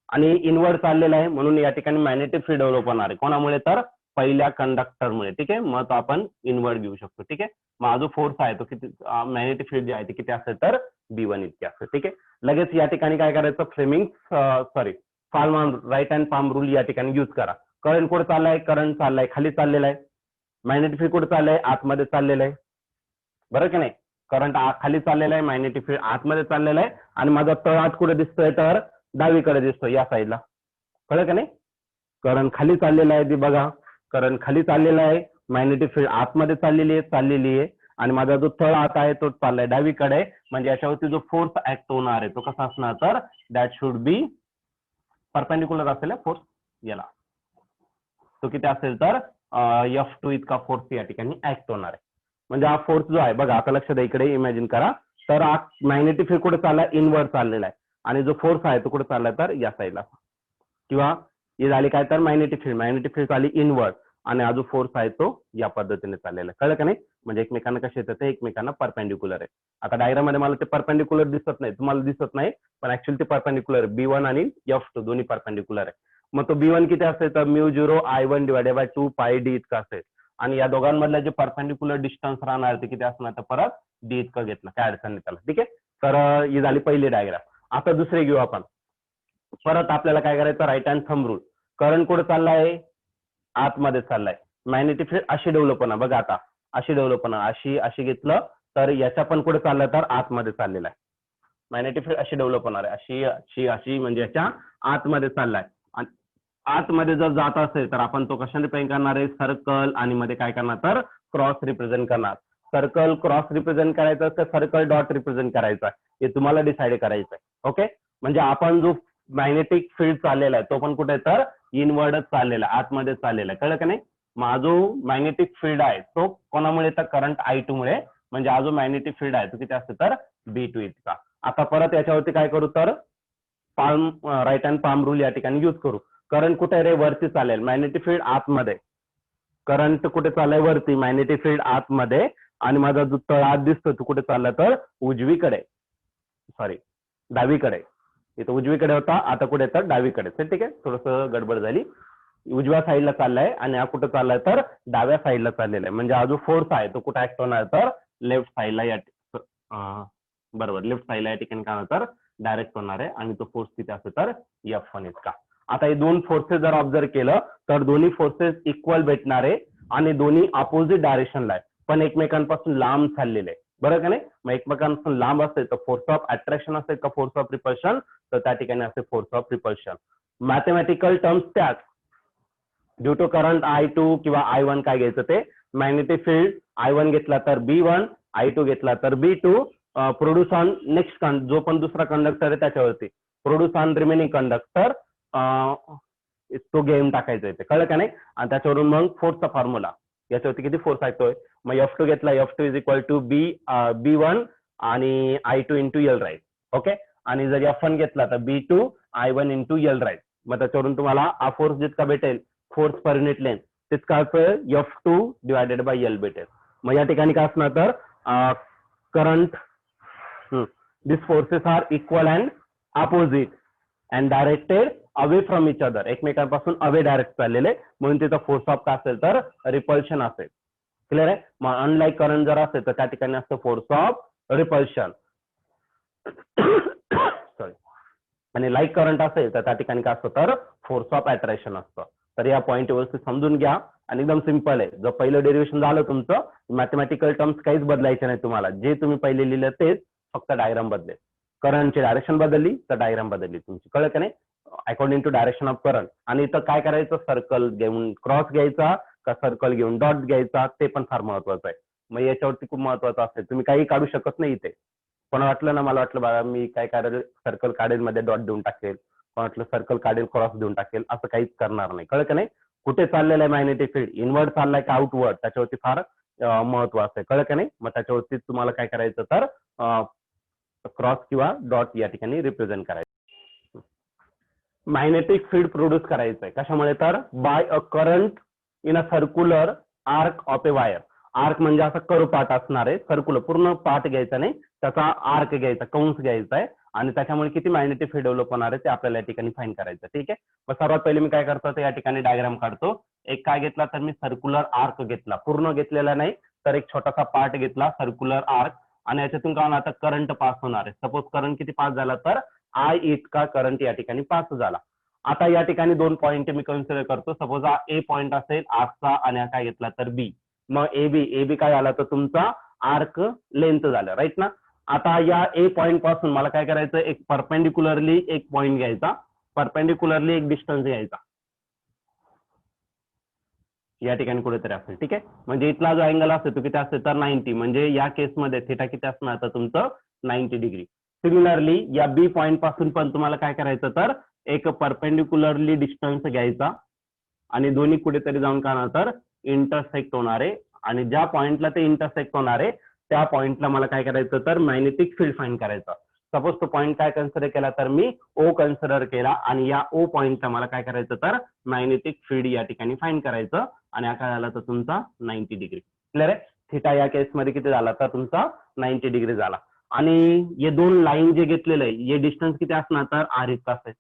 आणि इनवर्ड चाललेला आहे म्हणून या ठिकाणी मॅग्नेटिक फील्ड डेव्हलप होणार आहे कोणामुळे तर पहिल्या कंडक्टरमुळे, ठीक आहे. मग तो आपण इनवर्ड घेऊ शकतो, ठीक आहे. मग हा जो फोर्स आहे तो किती मॅग्नेटिक फील्ड जे आहे ते किती असेल तर B1 इतके असेल, ठीक आहे. लगेच या ठिकाणी काय करायचं Fleming right hand palm rule या ठिकाणी यूज करा. करंट कुठे चाललाय, करंट चाललाय खाली चाललेला आहे. मॅग्नेटिक फील्ड कुठे चाललंय आतमध्ये चाललेलं आहे, बरं की नाही. करंट खाली चाललेला आहे, मॅग्नेटिक फील्ड आतमध्ये चाललेला आहे, आणि माझा तळ आत कुठे दिसतोय तर डावीकडे दिसतोय या साईडला, कळलं का नाही. करंट खाली चाललेला आहे, बघा करंट खाली चाललेला आहे, मॅग्नेटिक फील्ड आतमध्ये चाललेली आहे, आणि माझा जो तळ आत आहे तो चाललाय डावीकडे. म्हणजे याच्यावरती जो फोर्स ऍक्ट होणार आहे तो कसा असणार तर दॅट शुड बी परपेंडिक्युलर असेल फोर्स याला. तो किती असेल तर F2 इतका फोर्स या ठिकाणी ऍक्ट होणार आहे. म्हणजे हा फोर्स जो आहे बघा, आता लक्ष द्या इकडे इमॅजिन करा. तर मॅग्नेटिक फील्ड कुठे चाललाय इनवर्ड चाललेला आहे, आणि जो फोर्स आहे तो कुठे चाललाय तर या साईडला, किंवा हे झाली काय तर मॅग्नेटिक फील्ड चालली इनवर्ड, आणि हा जो फोर्स आहे तो या पद्धतीने चाललेला आहे, कळलं का नाही. म्हणजे एकमेकांना कसे येतात ते एकमेकांना परपेंडिक्युलर आहे. आता डायग्राम मध्ये मला ते परपेंडिक्युलर दिसत नाही, तुम्हाला दिसत नाही, पण ऍक्च्युअली ते परपेंडिक्युलर B1 आणि F2 दोन्ही परपेंडिक्युलर आहे. मग तो B1 किती असेल तर μ0 I1 divided by 2 pi d इतका असेल, आणि या दोघांमधलं जे परपेंडिक्युलर डिस्टन्स राहणार ते किती असणार तर परत d इतकं घेतलं, काय अडचण नाही त्याला, ठीक आहे. तर ही झाली पहिली डायग्राम. आता दुसरे घेऊ आपण. परत आपल्याला काय करायचं right hand thumb rule. Current कुठे चाललाय आतमध्ये चाललाय, मॅग्नेटिक फील्ड अशी डेव्हलप होणार बघा, आता अशी डेव्हलप होणार, अशी अशी घेतलं तर याच्या पण कुठे चाललं तर आतमध्ये चाललेला आहे. मॅग्नेटिक फील्ड अशी डेव्हलप होणार आहे, अशी अशी अशी म्हणजे याच्या आतमध्ये चाललाय. आणि आतमध्ये जर जात असेल तर आपण तो कशाने रिप्रेझेंट करणार आहे सर्कल, आणि मध्ये काय करणार तर क्रॉस रिप्रेझेंट करणार. सर्कल क्रॉस रिप्रेझेंट करायचं तर सर्कल डॉट रिप्रेझेंट करायचा हे तुम्हाला डिसाइड करायचं आहे. ओके, म्हणजे आपण जो मॅग्नेटिक फील्ड चाललेला आहे तो पण कुठे तर इनवर्डच चाललेला आहे, आतमध्ये चाललेला आहे, कळलं का नाही. मग हा जो मॅग्नेटिक फील्ड आहे तो कोणामुळे तर करंट I2 मुळे, म्हणजे हा जो मॅग्नेटिक फील्ड आहे तो किती असतो तर B2 इतका. आता परत याच्यावरती काय करू तर राईट हँड पाम रूल या ठिकाणी यूज करू. करंट कुठे रे वरती चालेल, मॅग्नेटिक फील्ड आतमध्ये, करंट कुठे चाललाय वरती, मॅग्नेटिक फील्ड आतमध्ये, आणि माझा जो तळ आत दिसतो तो कुठे चालला तर उजवीकडे, सॉरी डावीकडे. इथं उजवीकडे होता, आता कुठे तर डावीकडे, ठीक आहे. थोडस गडबड झाली. उजव्या साईडला चाललाय आणि हा कुठे चाललाय तर डाव्या साईडला चाललेला आहे. म्हणजे हा जो फोर्स आहे तो कुठे ऍक्ट होणार तर लेफ्ट साईडला या बरोबर लेफ्ट साईडला या ठिकाणी काय होणार तर डायरेक्ट होणार आहे, आणि तो फोर्स किती असतो तर F1 इतका. आता हे दोन फोर्सेस जर ऑब्झर्व केलं तर दोन्ही फोर्सेस इक्वल भेटणार आहे, आणि दोन्ही अपोजिट डायरेक्शनला आहे, पण एकमेकांपासून लांब चाललेले आहे, बरं का नाही. मग एकमेकांपासून लांब असेल तर फोर्स ऑफ अट्रॅक्शन असेल का फोर्स ऑफ रिपल्शन तर त्या ठिकाणी असते force of repulsion. Mathematical terms त्याच ड्यू टू करंट I2 किंवा I1 काय घ्यायचं ते मॅग्नेटिक फील्ड I1 घेतला तर B1, I2 घेतला तर B2 प्रोड्यूस ऑन नेक्स्ट जो पण दुसरा कंडक्टर आहे त्याच्यावरती प्रोड्यूस ऑन रिमेनिंग कंडक्टर तो घेऊन टाकायचा आहे. कळलं का नाही? आणि त्याच्यावरून मग फोर्सचा फॉर्म्युला याच्यावरती किती फोर्स येतोय मग F2 घेतला F2 is equal to B1 आणि I2 into L right. Okay. आणि जर F1 घेतला तर B2 I1 into L right. मग त्याच्यावरून तुम्हाला हा फोर्स जितका भेटेल फोर्स पर युनिट लेंथ तितका F2 डिवायडेड बाय L भेटेल. मग या ठिकाणी काय असणार तर current this forces are equal and opposite and directed away from each other. एकमेकांपासून अवे डायरेक्ट चाललेले म्हणून तिथं फोर्स ऑफ काय असेल तर रिपल्शन असेल. क्लिअर आहे? मग अनलाईक करंट जर असेल तर त्या ठिकाणी असतं फोर्स ऑफ रिपल्शन. सॉरी. आणि लाईक करंट असेल तर त्या ठिकाणी काय असतं तर फोर्स ऑफ अट्रॅक्शन असतं. तर या पॉईंट व्यवस्थित समजून घ्या आणि एकदम सिंपल आहे. जर पहिलं डेरिव्हेशन झालं तुमचं मॅथमॅटिकल टर्म्स काहीच बदलायचे नाही तुम्हाला. जे तुम्ही पहिले लिहिलं तेच फक्त डायग्राम बदलेल. करंटची डायरेक्शन बदलली तर डायग्राम बदलली तुमची. कळलं का नाही? According to direction of current. आणि इथं काय करायचं सर्कल घेऊन क्रॉस घ्यायचा का सर्कल घेऊन डॉट घ्यायचा ते पण फार महत्वाचं आहे. मग याच्यावरती खूप महत्वाचं असेल. तुम्ही काही काढू शकत नाही इथे. पण वाटलं ना मला वाटलं बाबा मी काय काढेल सर्कल काढेल मध्ये डॉट देऊन टाकेल पण वाटलं सर्कल काढेल क्रॉस देऊन टाकेल असं काहीच करणार नाही. कळलं का नाही? कुठे चाललेलं आहे मॅग्नेटिक फील्ड इनवर्ड चाललाय का आउटवर्ड त्याच्यावरती फार महत्वाचं आहे. कळलं का नाही? मग त्याच्यावरती तुम्हाला काय करायचं तर क्रॉस किंवा डॉट या ठिकाणी रिप्रेझेंट करायचं. मॅग्नेटिक फील्ड प्रोड्यूस करायचंय कशामुळे तर by a current in a circular arc of a wire. Arc म्हणजे असं कर्व पार्ट असणार आहे. सर्क्युलर पूर्ण पार्ट घ्यायचा नाही त्याचा आर्क घ्यायचा कंस घ्यायचा आहे आणि त्याच्यामुळे किती मॅग्नेटिक फील्ड डेव्हलप होणार आहे ते आपल्याला या ठिकाणी फाईंड करायचं. ठीक आहे. मग सर्वात पहिले मी काय करतो तर या ठिकाणी डायग्राम काढतो. एक काय घेतला तर मी सर्क्युलर आर्क घेतला. पूर्ण घेतलेला नाही तर एक छोटासा पार्ट घेतला सर्क्युलर आर्क आणि याच्यातून काय होणार तर करंट पास होणार आहे. सपोज करंट किती पास झाला तर I इतका करंट या ठिकाणी पास झाला. आता या ठिकाणी दोन पॉईंट मी कन्सिडर करतो. सपोज हा A पॉईंट असेल आर्कचा आणि हा काय घेतला तर B. मग AB काय झाला तर तुमचा आर्क लेंथ झालं राईट ना. आता या A पॉईंट पासून मला काय करायचं एक परपेंडिक्युलरली एक पॉईंट घ्यायचा परपेंडिक्युलरली एक डिस्टन्स घ्यायचा या ठिकाणी कुठेतरी असेल. ठीक आहे. म्हणजे इथला जो अँगल असेल तो किती असेल तर 90 म्हणजे या केसमध्ये थिटा किती असणार तर तुमचं 90 डिग्री. सिमिलरली या B पॉईंट पासून पण तुम्हाला काय करायचं तर एक परपेंडिक्युलरली डिस्टन्स घ्यायचा आणि दोन्ही कुठेतरी जाऊन काय तर इंटरसेक्ट होणार आहे आणि ज्या पॉइंटला ते इंटरसेक्ट होणार आहे त्या पॉइंटला मला काय करायचं तर मॅग्नेटिक फील्ड फाइंड करायचं. सपोज तो पॉइंट काय कन्सिडर केला तर मी O कन्सिडर केला आणि या O पॉइंटला मला काय करायचं तर मॅग्नेटिक फील्ड या ठिकाणी फाइंड करायचं आणि हा काय झाला तर तुमचा 90 डिग्री. क्लिअर आहे? थिटा या केसमध्ये किती झाला तर तुमचा 90 डिग्री झाला. आणि हे दोन लाईन जे घेतलेलं आहे हे डिस्टन्स किती असणार तर R इतका असेल.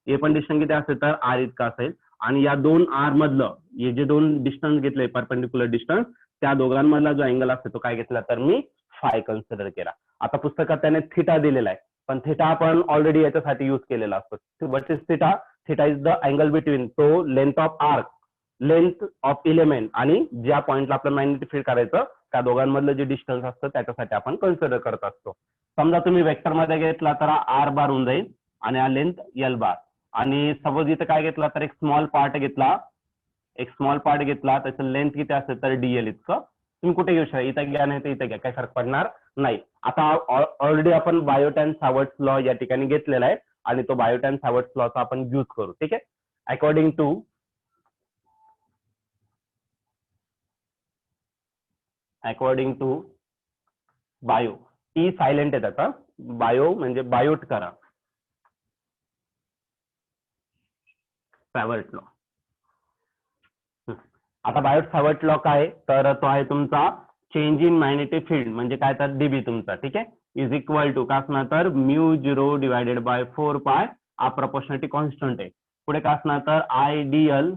हे पण डिस्टन्स किती असेल तर R इतका असेल आणि या दोन R मधलं हे जे दोन डिस्टन्स घेतले परपेंडिक्युलर डिस्टन्स त्या दोघांमधला जो अँगल असतो तो काय घेतला तर मी फाय कन्सिडर केला. आता पुस्तकात त्याने थिटा दिलेला आहे पण थिटा आपण ऑलरेडी याच्यासाठी युज केलेला असतो. What is theta? Theta is the angle between तो length of arc length of element आणि ज्या पॉइंटला आपलं मॅग्नेटिक फील्ड करायचं त्या दोघांमधलं जे डिस्टन्स असतं त्याच्यासाठी आपण कन्सिडर करत असतो. समजा तुम्ही वेक्टर मध्ये घेतला तर R बार होऊन जाईल आणि हा लेंथ L बार आणि सपोज इथं काय घेतला तर एक स्मॉल पार्ट घेतला त्याचं लेंथ किती असेल तर DL इतकं. तुम्ही कुठे घेऊ शकता इथं घ्या नाही तर इथं घ्या काही फरक पडणार नाही. आता ऑलरेडी आपण बायोट अँड सावर्ट्स लॉ या ठिकाणी घेतलेला आहे आणि तो बायोट अँड सावर्ट्स लॉचा आपण यूज करू. ठीक आहे. अकॉर्डिंग टू बायो टी सायलेंट आहे त्याचा बायो म्हणजे बायोट करा सावर्ट लॉ. आता बायोट सावर्ट लॉ काय तर तो आहे तुमचा चेंज इन मॅग्नेटिक फील्ड म्हणजे काय तर डीबी तुमचा. ठीक आहे. इज इक्वल टू काय असणार तर μ0 डिवायडेड बाय 4 पाय हा प्रपोर्शनॅलिटी कॉन्स्टंट आहे. पुढे काय असणार तर ideal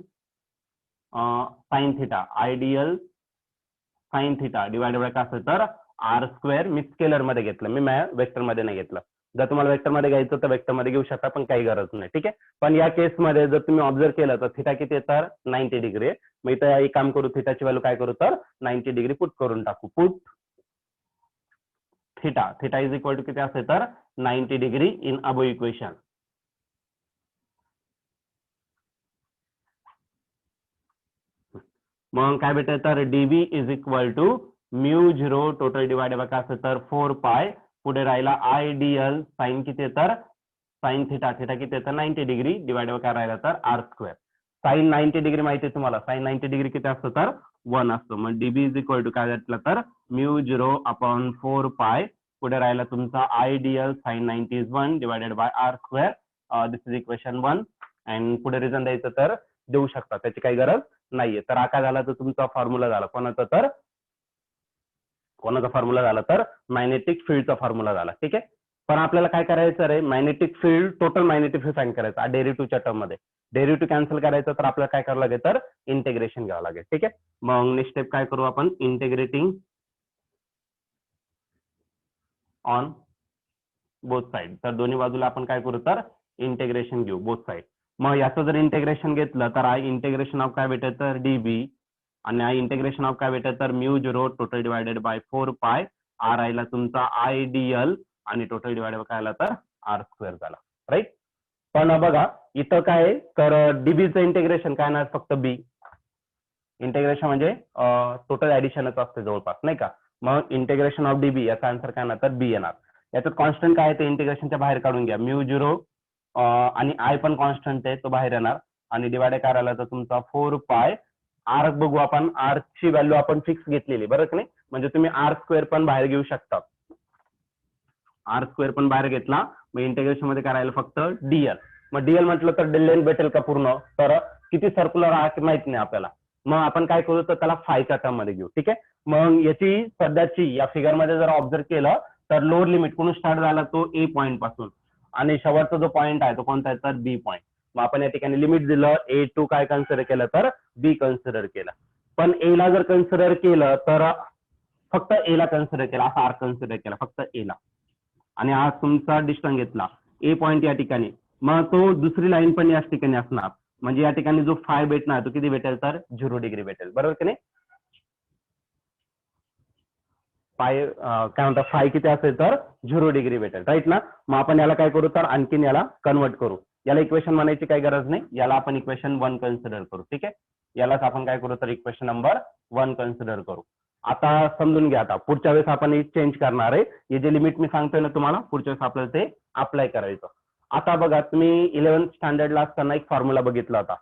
sine theta divided by काय असेल तर R स्क्वेअर. मी स्केलर मध्ये घेतलं मी वेक्टर मध्ये नाही घेतलं. जर तुम्हाला वेक्टर मध्ये घ्यायचं तर वेक्टर मध्ये घेऊ शकता पण काही गरज नाही. ठीक आहे. पण या केसमध्ये जर तुम्ही ऑब्झर्व केलं तर थिटा किती आहे तर 90 डिग्री आहे. मग इथं एक काम करू थिटाची व्हॅल्यू काय करू तर 90 डिग्री पुट करून टाकू. Put theta is equal to किती असेल तर 90 डिग्री इन अबो इक्वेशन. मग काय भेटेल तर dB is equal to mu zero total divided by काय असेल तर 4 पाय, पुढे राहिला आय डी एल साइन किती आहे तर साइन थिटा, थिटा किती आहे तर 90 डिग्री डिवाइड बाय काय राहिला तर आर स्क्वेअर. साइन 90 डिग्री माहिती आहे तुम्हाला, साइन 90 डिग्री किती असतं तर 1 असतो. मग डीबी इज इक्वल टू काय घेतलं तर म्यू झिरो अपॉन 4 पाय, पुढे राहिला तुमचा I D L sine 90 is 1 divided by R square. This is equation 1. And पुढे रिझन द्यायचं तर देऊ शकता, त्याची काही गरज नाहीये. तर हा काय झाला तर तुमचा फॉर्म्युला झाला कोणाचा फॉर्म्युला झाला तर मॅग्नेटिक फील्डचा फॉर्म्युला झाला. ठीक आहे. पण आपल्याला काय करायचं रे, magnetic field total magnetic field find करायचं डेरिव्हेटिव्हच्या टर्म मध्ये. डेरिव्हेटिव्ह कॅन्सल करायचं तर आपल्याला काय करावं लागेल तर इंटिग्रेशन घ्यावं लागेल. ठीक आहे. मग नेक्स्ट स्टेप काय करू आपण, इंटिग्रेटिंग ऑन बोथ साइड. तर दोन्ही बाजूला आपण काय करू तर इंटिग्रेशन घेऊ बोथ साइड. मग याचं जर इंटिग्रेशन घेतलं तर इंटिग्रेशन ऑफ काय भेटेल तर डीबी, आणि इंटिग्रेशन ऑफ काय भेटेल तर mu zero total divided bye 4 pi, R राहिला तुमचा आय डी एल आणि टोटल डिवाइडेड बाय काय आला तर आर स्क्वेअर झाला. राईट. पण बघा इथं काय तर डीबीचं इंटिग्रेशन काय ना फक्त बी. इंटिग्रेशन म्हणजे टोटल ऍडिशनच असते जवळपास नाही का. मग इंटिग्रेशन ऑफ डीबी याचा आन्सर काय ना तर बी येणार. याच्यात कॉन्स्टंट काय आहे ते इंटिग्रेशनच्या बाहेर काढून घ्या. म्यू झिरो आणि आय पण कॉन्स्टंट आहे तो बाहेर येणार, आणि डिवाइड करायला तर तुमचा 4 पाय. आर बघू आपण, आर ची व्हॅल्यू आपण फिक्स घेतलेली बरं की नाही, म्हणजे तुम्ही आर स्क्वेअर पण बाहेर घेऊ शकता. आर स्क्वेअर पण बाहेर घेतला, मग इंटिग्रेशन मध्ये करायला फक्त डीएल. मग डीएल म्हटलं तर लेंथ भेटेल का पूर्ण, तर किती सर्क्युलर आहे माहित नाही आपल्याला. मग आपण काय करू तर त्याला फायच्या टर्म मध्ये घेऊ. ठीक आहे. मग याची सध्याची या फिगर मध्ये जर ऑब्झर्व केलं तर लोअर लिमिट कुठून स्टार्ट झाला तो ए पॉईंट पासून, आणि शेवटचा जो पॉईंट आहे तो कोणता आहे तर बी पॉईंट. मग आपण या ठिकाणी लिमिट दिलं, ए टू काय कन्सिडर केलं तर बी कन्सिडर केलं. पण ए ला जर कन्सिडर केलं तर फक्त ए ला कन्सिडर केला, असा आर कन्सिडर केला फक्त ए ला, आणि हा तुमचा डिस्टन्स घेतला ए पॉईंट या ठिकाणी. मग तो दुसरी लाईन पण याच ठिकाणी असणार, म्हणजे या ठिकाणी जो फाय भेटणार तो किती भेटेल तर 0 डिग्री भेटेल. बरोबर की नाही. फाय काय म्हणतात फाय किती असेल तर 0 डिग्री भेटेल. राईट ना. मग आपण याला काय करू तर आणखीन याला कन्वर्ट करू. याला इक्वेशन म्हणायची काही गरज नाही, याला आपण इक्वेशन 1 कन्सिडर करू. ठीक आहे. यालाच आपण काय करू तर इक्वेशन नंबर 1 कन्सिडर करू. आता समजून घ्या, आता पुढच्या वेळेस आपण हे चेंज करणार आहे. हे जे लिमिट मी सांगतोय ना तुम्हाला, पुढच्या वेळेस आपल्याला ते अप्लाय करायचं. आता बघा तुम्ही 11th स्टँडर्डला असताना एक फॉर्म्युला बघितला होता.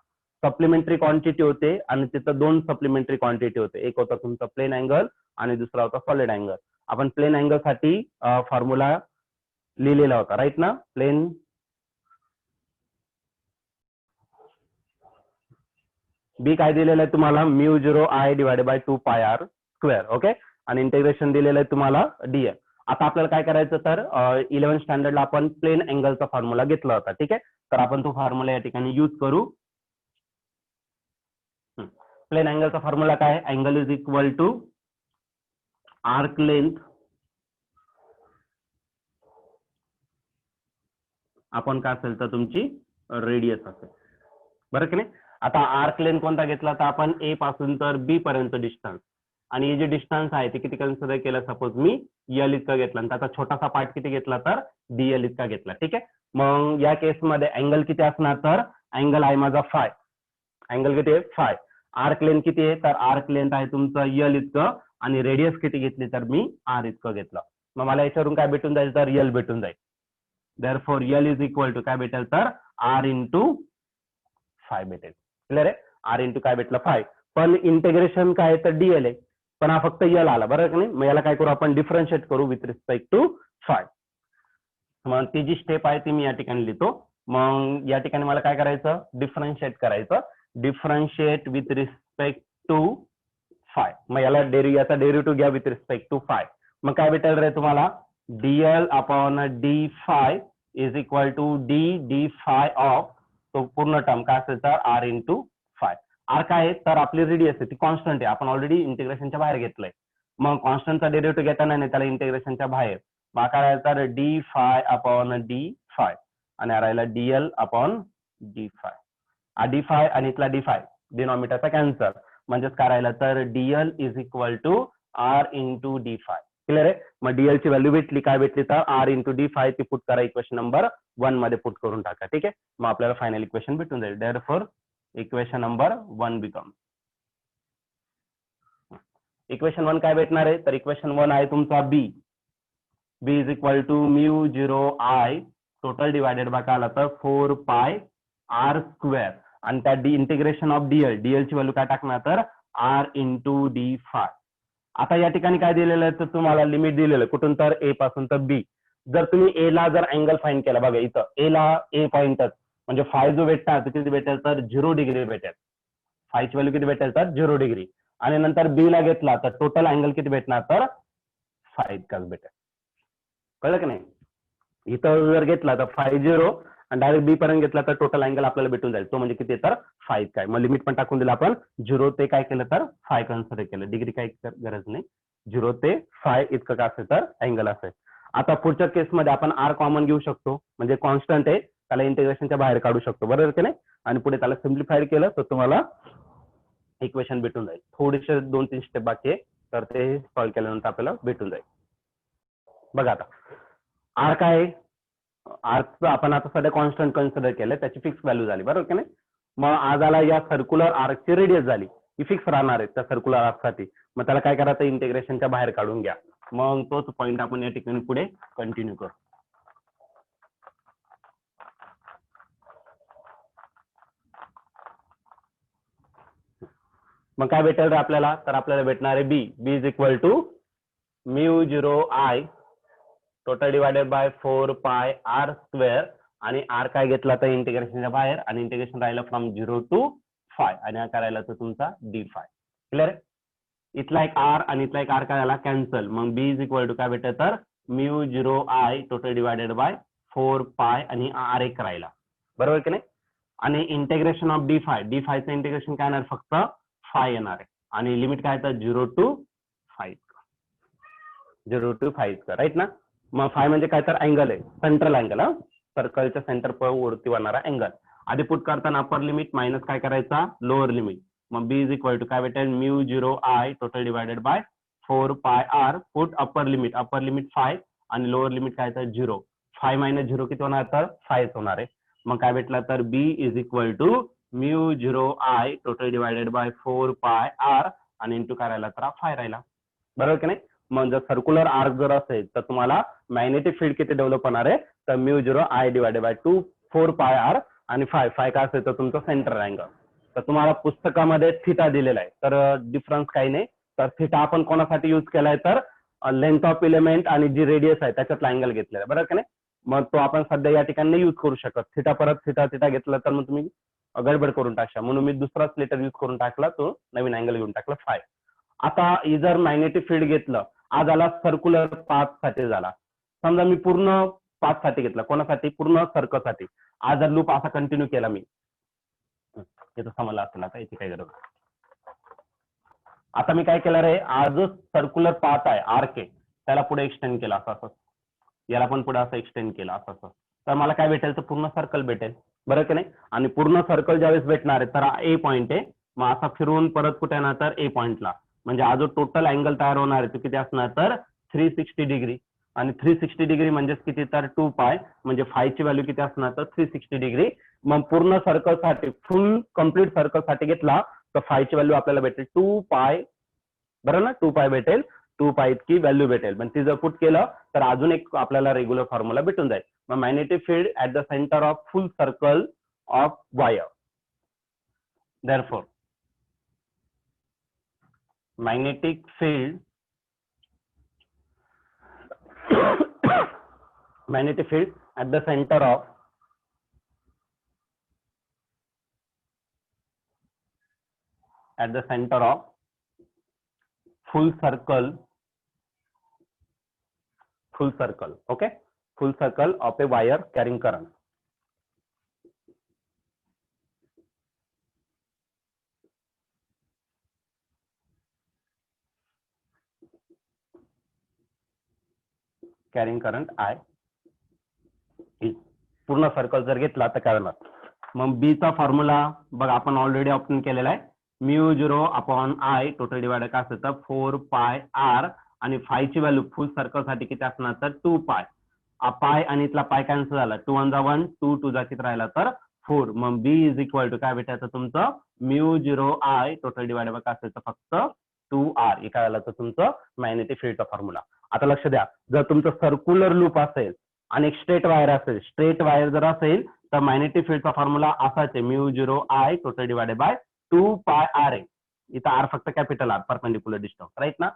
सप्लिमेंटरी क्वांटिटी होते आणि तिथं 2 सप्लिमेंटरी क्वांटिटी होते. एक होता तुमचा प्लेन अँगल आणि दुसरा होता सॉलिड अँगल. आपण प्लेन अँगल साठी फॉर्म्युला लिहिलेला होता. राईट ना. प्लेन बी काय दिलेलं आहे तुम्हाला, mu zero I divided by 2 pi R square. Okay. आणि इंटिग्रेशन दिलेलं आहे तुम्हाला डीएल. आता आपल्याला काय करायचं तर 11th स्टँडर्डला आपण प्लेन अँगलचा फॉर्म्युला घेतला होता. ठीक आहे. तर आपण तो फॉर्म्युला या ठिकाणी यूज करू. प्लेन अँगलचा फॉर्म्युला काय, angle is equal to arc length आपण काय असेल तर तुमची रेडियस असेल. बरं की नाही. आता आर्क लेंथ कोणता घेतला तर आपण ए पासून तर बी पर्यंत डिस्टन्स, आणि हे जे डिस्टन्स आहे ते किती कन्सिडर केलं, सपोज मी यल इतका घेतला आणि त्याचा छोटासा पार्ट किती घेतला तर डीएल इतका घेतला. ठीक आहे. मग या केसमध्ये अँगल किती असणार तर अँगल आहे माझा फाय. अँगल किती आहे फाय. आर्क लेंथ किती आहे तर आर्क लेंथ आहे तुमचं यल इतकं, आणि रेडियस किती घेतली तर मी आर इतकं घेतलं. मग मला याच्यावरून काय भेटून जाईल तर यल भेटून जाईल. Therefore L is equal to काय भेटेल तर आर इंटू फाय भेटेल. क्लिअर आहे. आर इंटू काय भेटलं फाय. पण इंटिग्रेशन काय तर डीएल आहे, पण हा फक्त यल आला. बरोबर की नाही. मग याला काय करू आपण डिफरन्शिएट करू विथ रिस्पेक्ट टू फाय. मग ती जी स्टेप आहे ती मी या ठिकाणी लिहितो. मग या ठिकाणी मला काय करायचं डिफरन्शिएट करायचं. Differentiate with respect to phi. मग याला याचा डेरिव्हेटिव्ह घ्या विथ रिस्पेक्ट टू फाय. मग काय भेटेल रे तुम्हाला, dl upon d phi is equal to d phi of तो पूर्ण टर्म काय असेल तर आर इंटू फाय. आर काय आहे तर आपली रेडियस आहे ती कॉन्स्टंट आहे, आपण ऑलरेडी इंटिग्रेशनच्या बाहेर घेतलंय. मग कॉन्स्टंटचा डेरिव्हेटिव्ह घेताना नाही त्याला इंटिग्रेशनच्या बाहेर. मग काय राहिला तर D five upon d five, आणि राहिला Diehl upon d five. D five आणि इथला डी फाय डिनॉमिनेटरचा कॅन्सल, म्हणजेच काय राहिलं तर dl is equal to r into d phi. Clear आहे. मग डीएल ची व्हॅल्यू भेटली, काय भेटली तर आर इंटू डी फाय. ती पुट करा इक्वेशन नंबर 1 मध्ये पुट करून टाका. ठीक आहे. मग आपल्याला फायनल इक्वेशन भेटून जाईल. Therefore equation number 1 become equation 1 काय भेटणार आहे, तर इक्वेशन 1 आहे तुमचा B is equal to mu 0 I total divided by काय आला तर 4 पाय आर स्क्वेअर आणि त्या इंटिग्रेशन ऑफ डीएल ची व्हॅल्यू काय टाकणार तर आर इंटू डी फाय. आता या ठिकाणी काय दिलेलं आहे तर तुम्हाला लिमिट दिलेलं आहे कुठून तर ए पासून तर बी. जर तुम्ही ए ला जर अँगल फाइंड केला बघा इथं ए ला ए पॉइंटच म्हणजे फाय जो भेटणार तो किती भेटेल तर 0 डिग्री भेटेल. फायची व्हॅल्यू किती भेटेल तर 0 डिग्री आणि नंतर बी ला घेतला तर टोटल अँगल किती भेटणार तर 5 इतकाच भेटेल. कळलं की नाही. इथं जर घेतला तर 5 आणि डायरेक्ट बी पर्यंत घेतला तर टोटल अँगल आपल्याला भेटून जाईल तो म्हणजे किती तर 5 काय. मग लिमिट पण टाकून दिलं आपण 0 ते काय केलं तर 5 कन्सिडर केलं. डिग्री काय गरज नाही 0 ते 5 इतकं काय असेल तर अँगल असेल. आता पुढच्या केसमध्ये आपण आर कॉमन घेऊ शकतो म्हणजे कॉन्स्टंट आहे त्याला इंटिग्रेशनच्या बाहेर काढू शकतो बरोबर की नाही. आणि पुढे त्याला सिम्प्लिफाईड केलं तर तुम्हाला इक्वेशन भेटून जाईल. थोडेसे 2-3 स्टेप बाकी आहे तर ते सॉल्व्ह केल्यानंतर आपल्याला भेटून जाईल. बघा आता आर काय आर्कचं आपण आता सध्या कॉन्स्टंट कन्सिडर केलं त्याची फिक्स व्हॅल्यू झाली बरोबर की नाही. मग आज आला या सर्क्युलर आर्कची रेडियस झाली ही फिक्स राहणार आहे त्या सर्क्युलर आर्कसाठी. मग त्याला काय करायचं इंटिग्रेशनच्या बाहेर काढून घ्या. मग तोच पॉईंट आपण या ठिकाणी पुढे कंटिन्यू करू. मग काय भेटेल रे आपल्याला तर आपल्याला भेटणार आहे B is equal to mu 0 I total divided by 4 pi R square आणि आर काय घेतला तर इंटिग्रेशनच्या बाहेर आणि इंटिग्रेशन राहिलं फ्रॉम 0 to 5 आणि हा करायला तर तुमचा डी फाय. क्लिअर आहे. इथला एक आर आणि इथला एक आर काय झाला कॅन्सल. मग बी इज इक्वल टू काय भेटेल तर mu 0 I total divided by 4 पाय आणि आर एक राहिला बरोबर की नाही. आणि इंटिग्रेशन ऑफ डी फायचं इंटिग्रेशन काय येणार फक्त 5 येणार आहे आणि लिमिट काय तर 0 to 5 राईट ना. मग 5 म्हणजे काय तर अँगल आहे सेंट्रल अँगल हा सर्कलच्या सेंटर वरती वाढणारा अँगल. आधी पुट करताना अपर लिमिट मायनस काय करायचा लोअर लिमिट. मग बी इज इक्वल टू काय भेटेल mu 0 I total divided by 4 pi R put upper limit 5 आणि लोअर लिमिट काय तर 0. 5 मायनस 0 किती होणार तर 5 होणार आहे. मग काय भेटला तर B is equal to mu 0 I total divided by 4 pi R आणि इंटू काय राहिला तर 5 राहिला बरोबर की नाही. मग जर सर्क्युलर आर्क जर असेल तर तुम्हाला मॅग्नेटिक फील्ड किती डेव्हलप होणार आहे तर mu 0 I divided by 4 pi R आणि 5 काय असेल तर तुमचं सेंटर अँगल. तर तुम्हाला पुस्तकामध्ये थिटा दिलेला आहे तर डिफरन्स काही नाही. तर थिटा आपण कोणासाठी युज केलाय तर लेंथ ऑफ इलेमेंट आणि जी रेडियस आहे त्याच्यातला अँगल घेतलेला आहे बरोबर की नाही. मग तो आपण सध्या या ठिकाणी युज करू शकत. थिटा परत थिटा घेतला तर मग तुम्ही गडबड करून टाकशा म्हणून मी दुसराच लेटर युज करून टाकला तो नवीन अँगल घेऊन टाकला 5. आता जर मॅग्नेटिक फील्ड घेतलं आज आला सर्क्युलर पाथ साठी झाला. समजा मी पूर्ण पाथ साठी घेतला कोणासाठी पूर्ण सर्कल साठी. आज जर लूप असा कंटिन्यू केला मी याचं समजलं असेल आता याची काय गरज. आता मी काय केलं रे आज सर्क्युलर पाथ आहे आर्क आहे त्याला पुढे एक्सटेंड केला असं याला पण पुढे असं एक्सटेंड केला असं तर मला काय भेटेल तर पूर्ण सर्कल भेटेल बरं की नाही. आणि पूर्ण सर्कल ज्यावेळेस भेटणार आहे तर ए पॉईंट आहे मग असा फिरून परत कुठे येणार तर ए पॉईंटला म्हणजे हा जो टोटल अँगल तयार होणार आहे तो किती असणार तर 360 डिग्री आणि 360 डिग्री म्हणजेच किती तर 2 पाय म्हणजे 5 ची व्हॅल्यू किती असणार तर 360 डिग्री. मग पूर्ण सर्कल साठी फुल कम्प्लीट सर्कल साठी घेतला तर 5 ची व्हॅल्यू आपल्याला भेटेल 2 पाय बरोबर ना 2 पाय भेटेल 2 पाय इतकी व्हॅल्यू भेटेल. पण ती जर पुट केलं तर अजून एक आपल्याला रेग्युलर फॉर्म्युला भेटून जाईल. मग magnetic field at the centre of full circle of wire therefore magnetic field at the center of full circle okay full circle of a wire carrying current. Carrying current I पूर्ण सर्कल जर घेतला तर काय होणार. मग बी चा फॉर्म्युला बघा आपण ऑलरेडी ऑप्शन केलेला आहे mu 0 upon I total divided काय असतं 4 पाय आर आणि 5 ची व्हॅल्यू फुल सर्कल साठी किती असणार तर 2 पाय. पाय आणि इथला पाय कॅन्सल झाला 2 1 जा 1 2 2 जा किती राहिला तर 4. मग बी इज इक्वल टू काय भेटायचं तुमचं mu 0 I total divided by काय असेल तर फक्त 2r हे काय आलं तर तुमचं मॅग्नेटिक फील्डचा फॉर्म्युला. आता लक्ष द्या, जर तुमचं सर्क्युलर लूप असेल आणि एक स्ट्रेट वायर असेल, स्ट्रेट वायर जर असेल तर मॅग्नेटिक फील्डचा फॉर्म्युला असाच आहे mu 0 I total divided by 2 pi r आहे. इथं आर फक्त capital r perpendicular distance, right ना.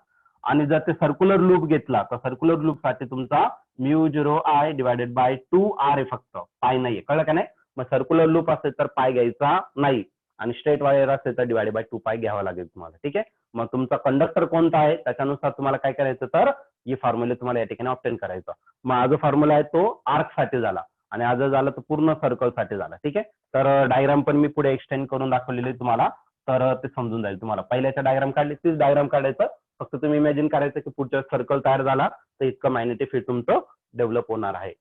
आणि जर ते सर्क्युलर लूप घेतला तर सर्क्युलर लूप साठी तुमचा mu 0 I divided by 2r आहे, फक्त पाय नाहीये. कळलं का नाही. मग सर्क्युलर लूप असेल तर पाय घ्यायचा नाही आणि स्ट्रेट वायर असेल तर डिवायडेड बाय 2 पाय घ्यावा लागेल तुम्हाला. ठीक आहे. मग तुमचा कंडक्टर कोणता आहे त्याच्यानुसार तुम्हाला काय करायचं तर ही फॉर्म्युला तुम्हाला या ठिकाणी ऑब्टेन करायचा. मग हा जो फॉर्म्युला आहे तो आर्क साठी झाला आणि आज झाला तो पूर्ण सर्कल साठी झाला. ठीक आहे. तर डायग्राम पण मी पुढे एक्सटेंड करून दाखवलेली तुम्हाला, तर ते समजून जाईल तुम्हाला. पहिल्याच्या डायग्राम काढली तीच डायग्राम काढायचं, फक्त तुम्ही इमॅजिन करायचं की पुढच्या सर्कल तयार झाला तर इतकं मॅग्नेटिक फील्ड तुमचं डेव्हलप होणार आहे.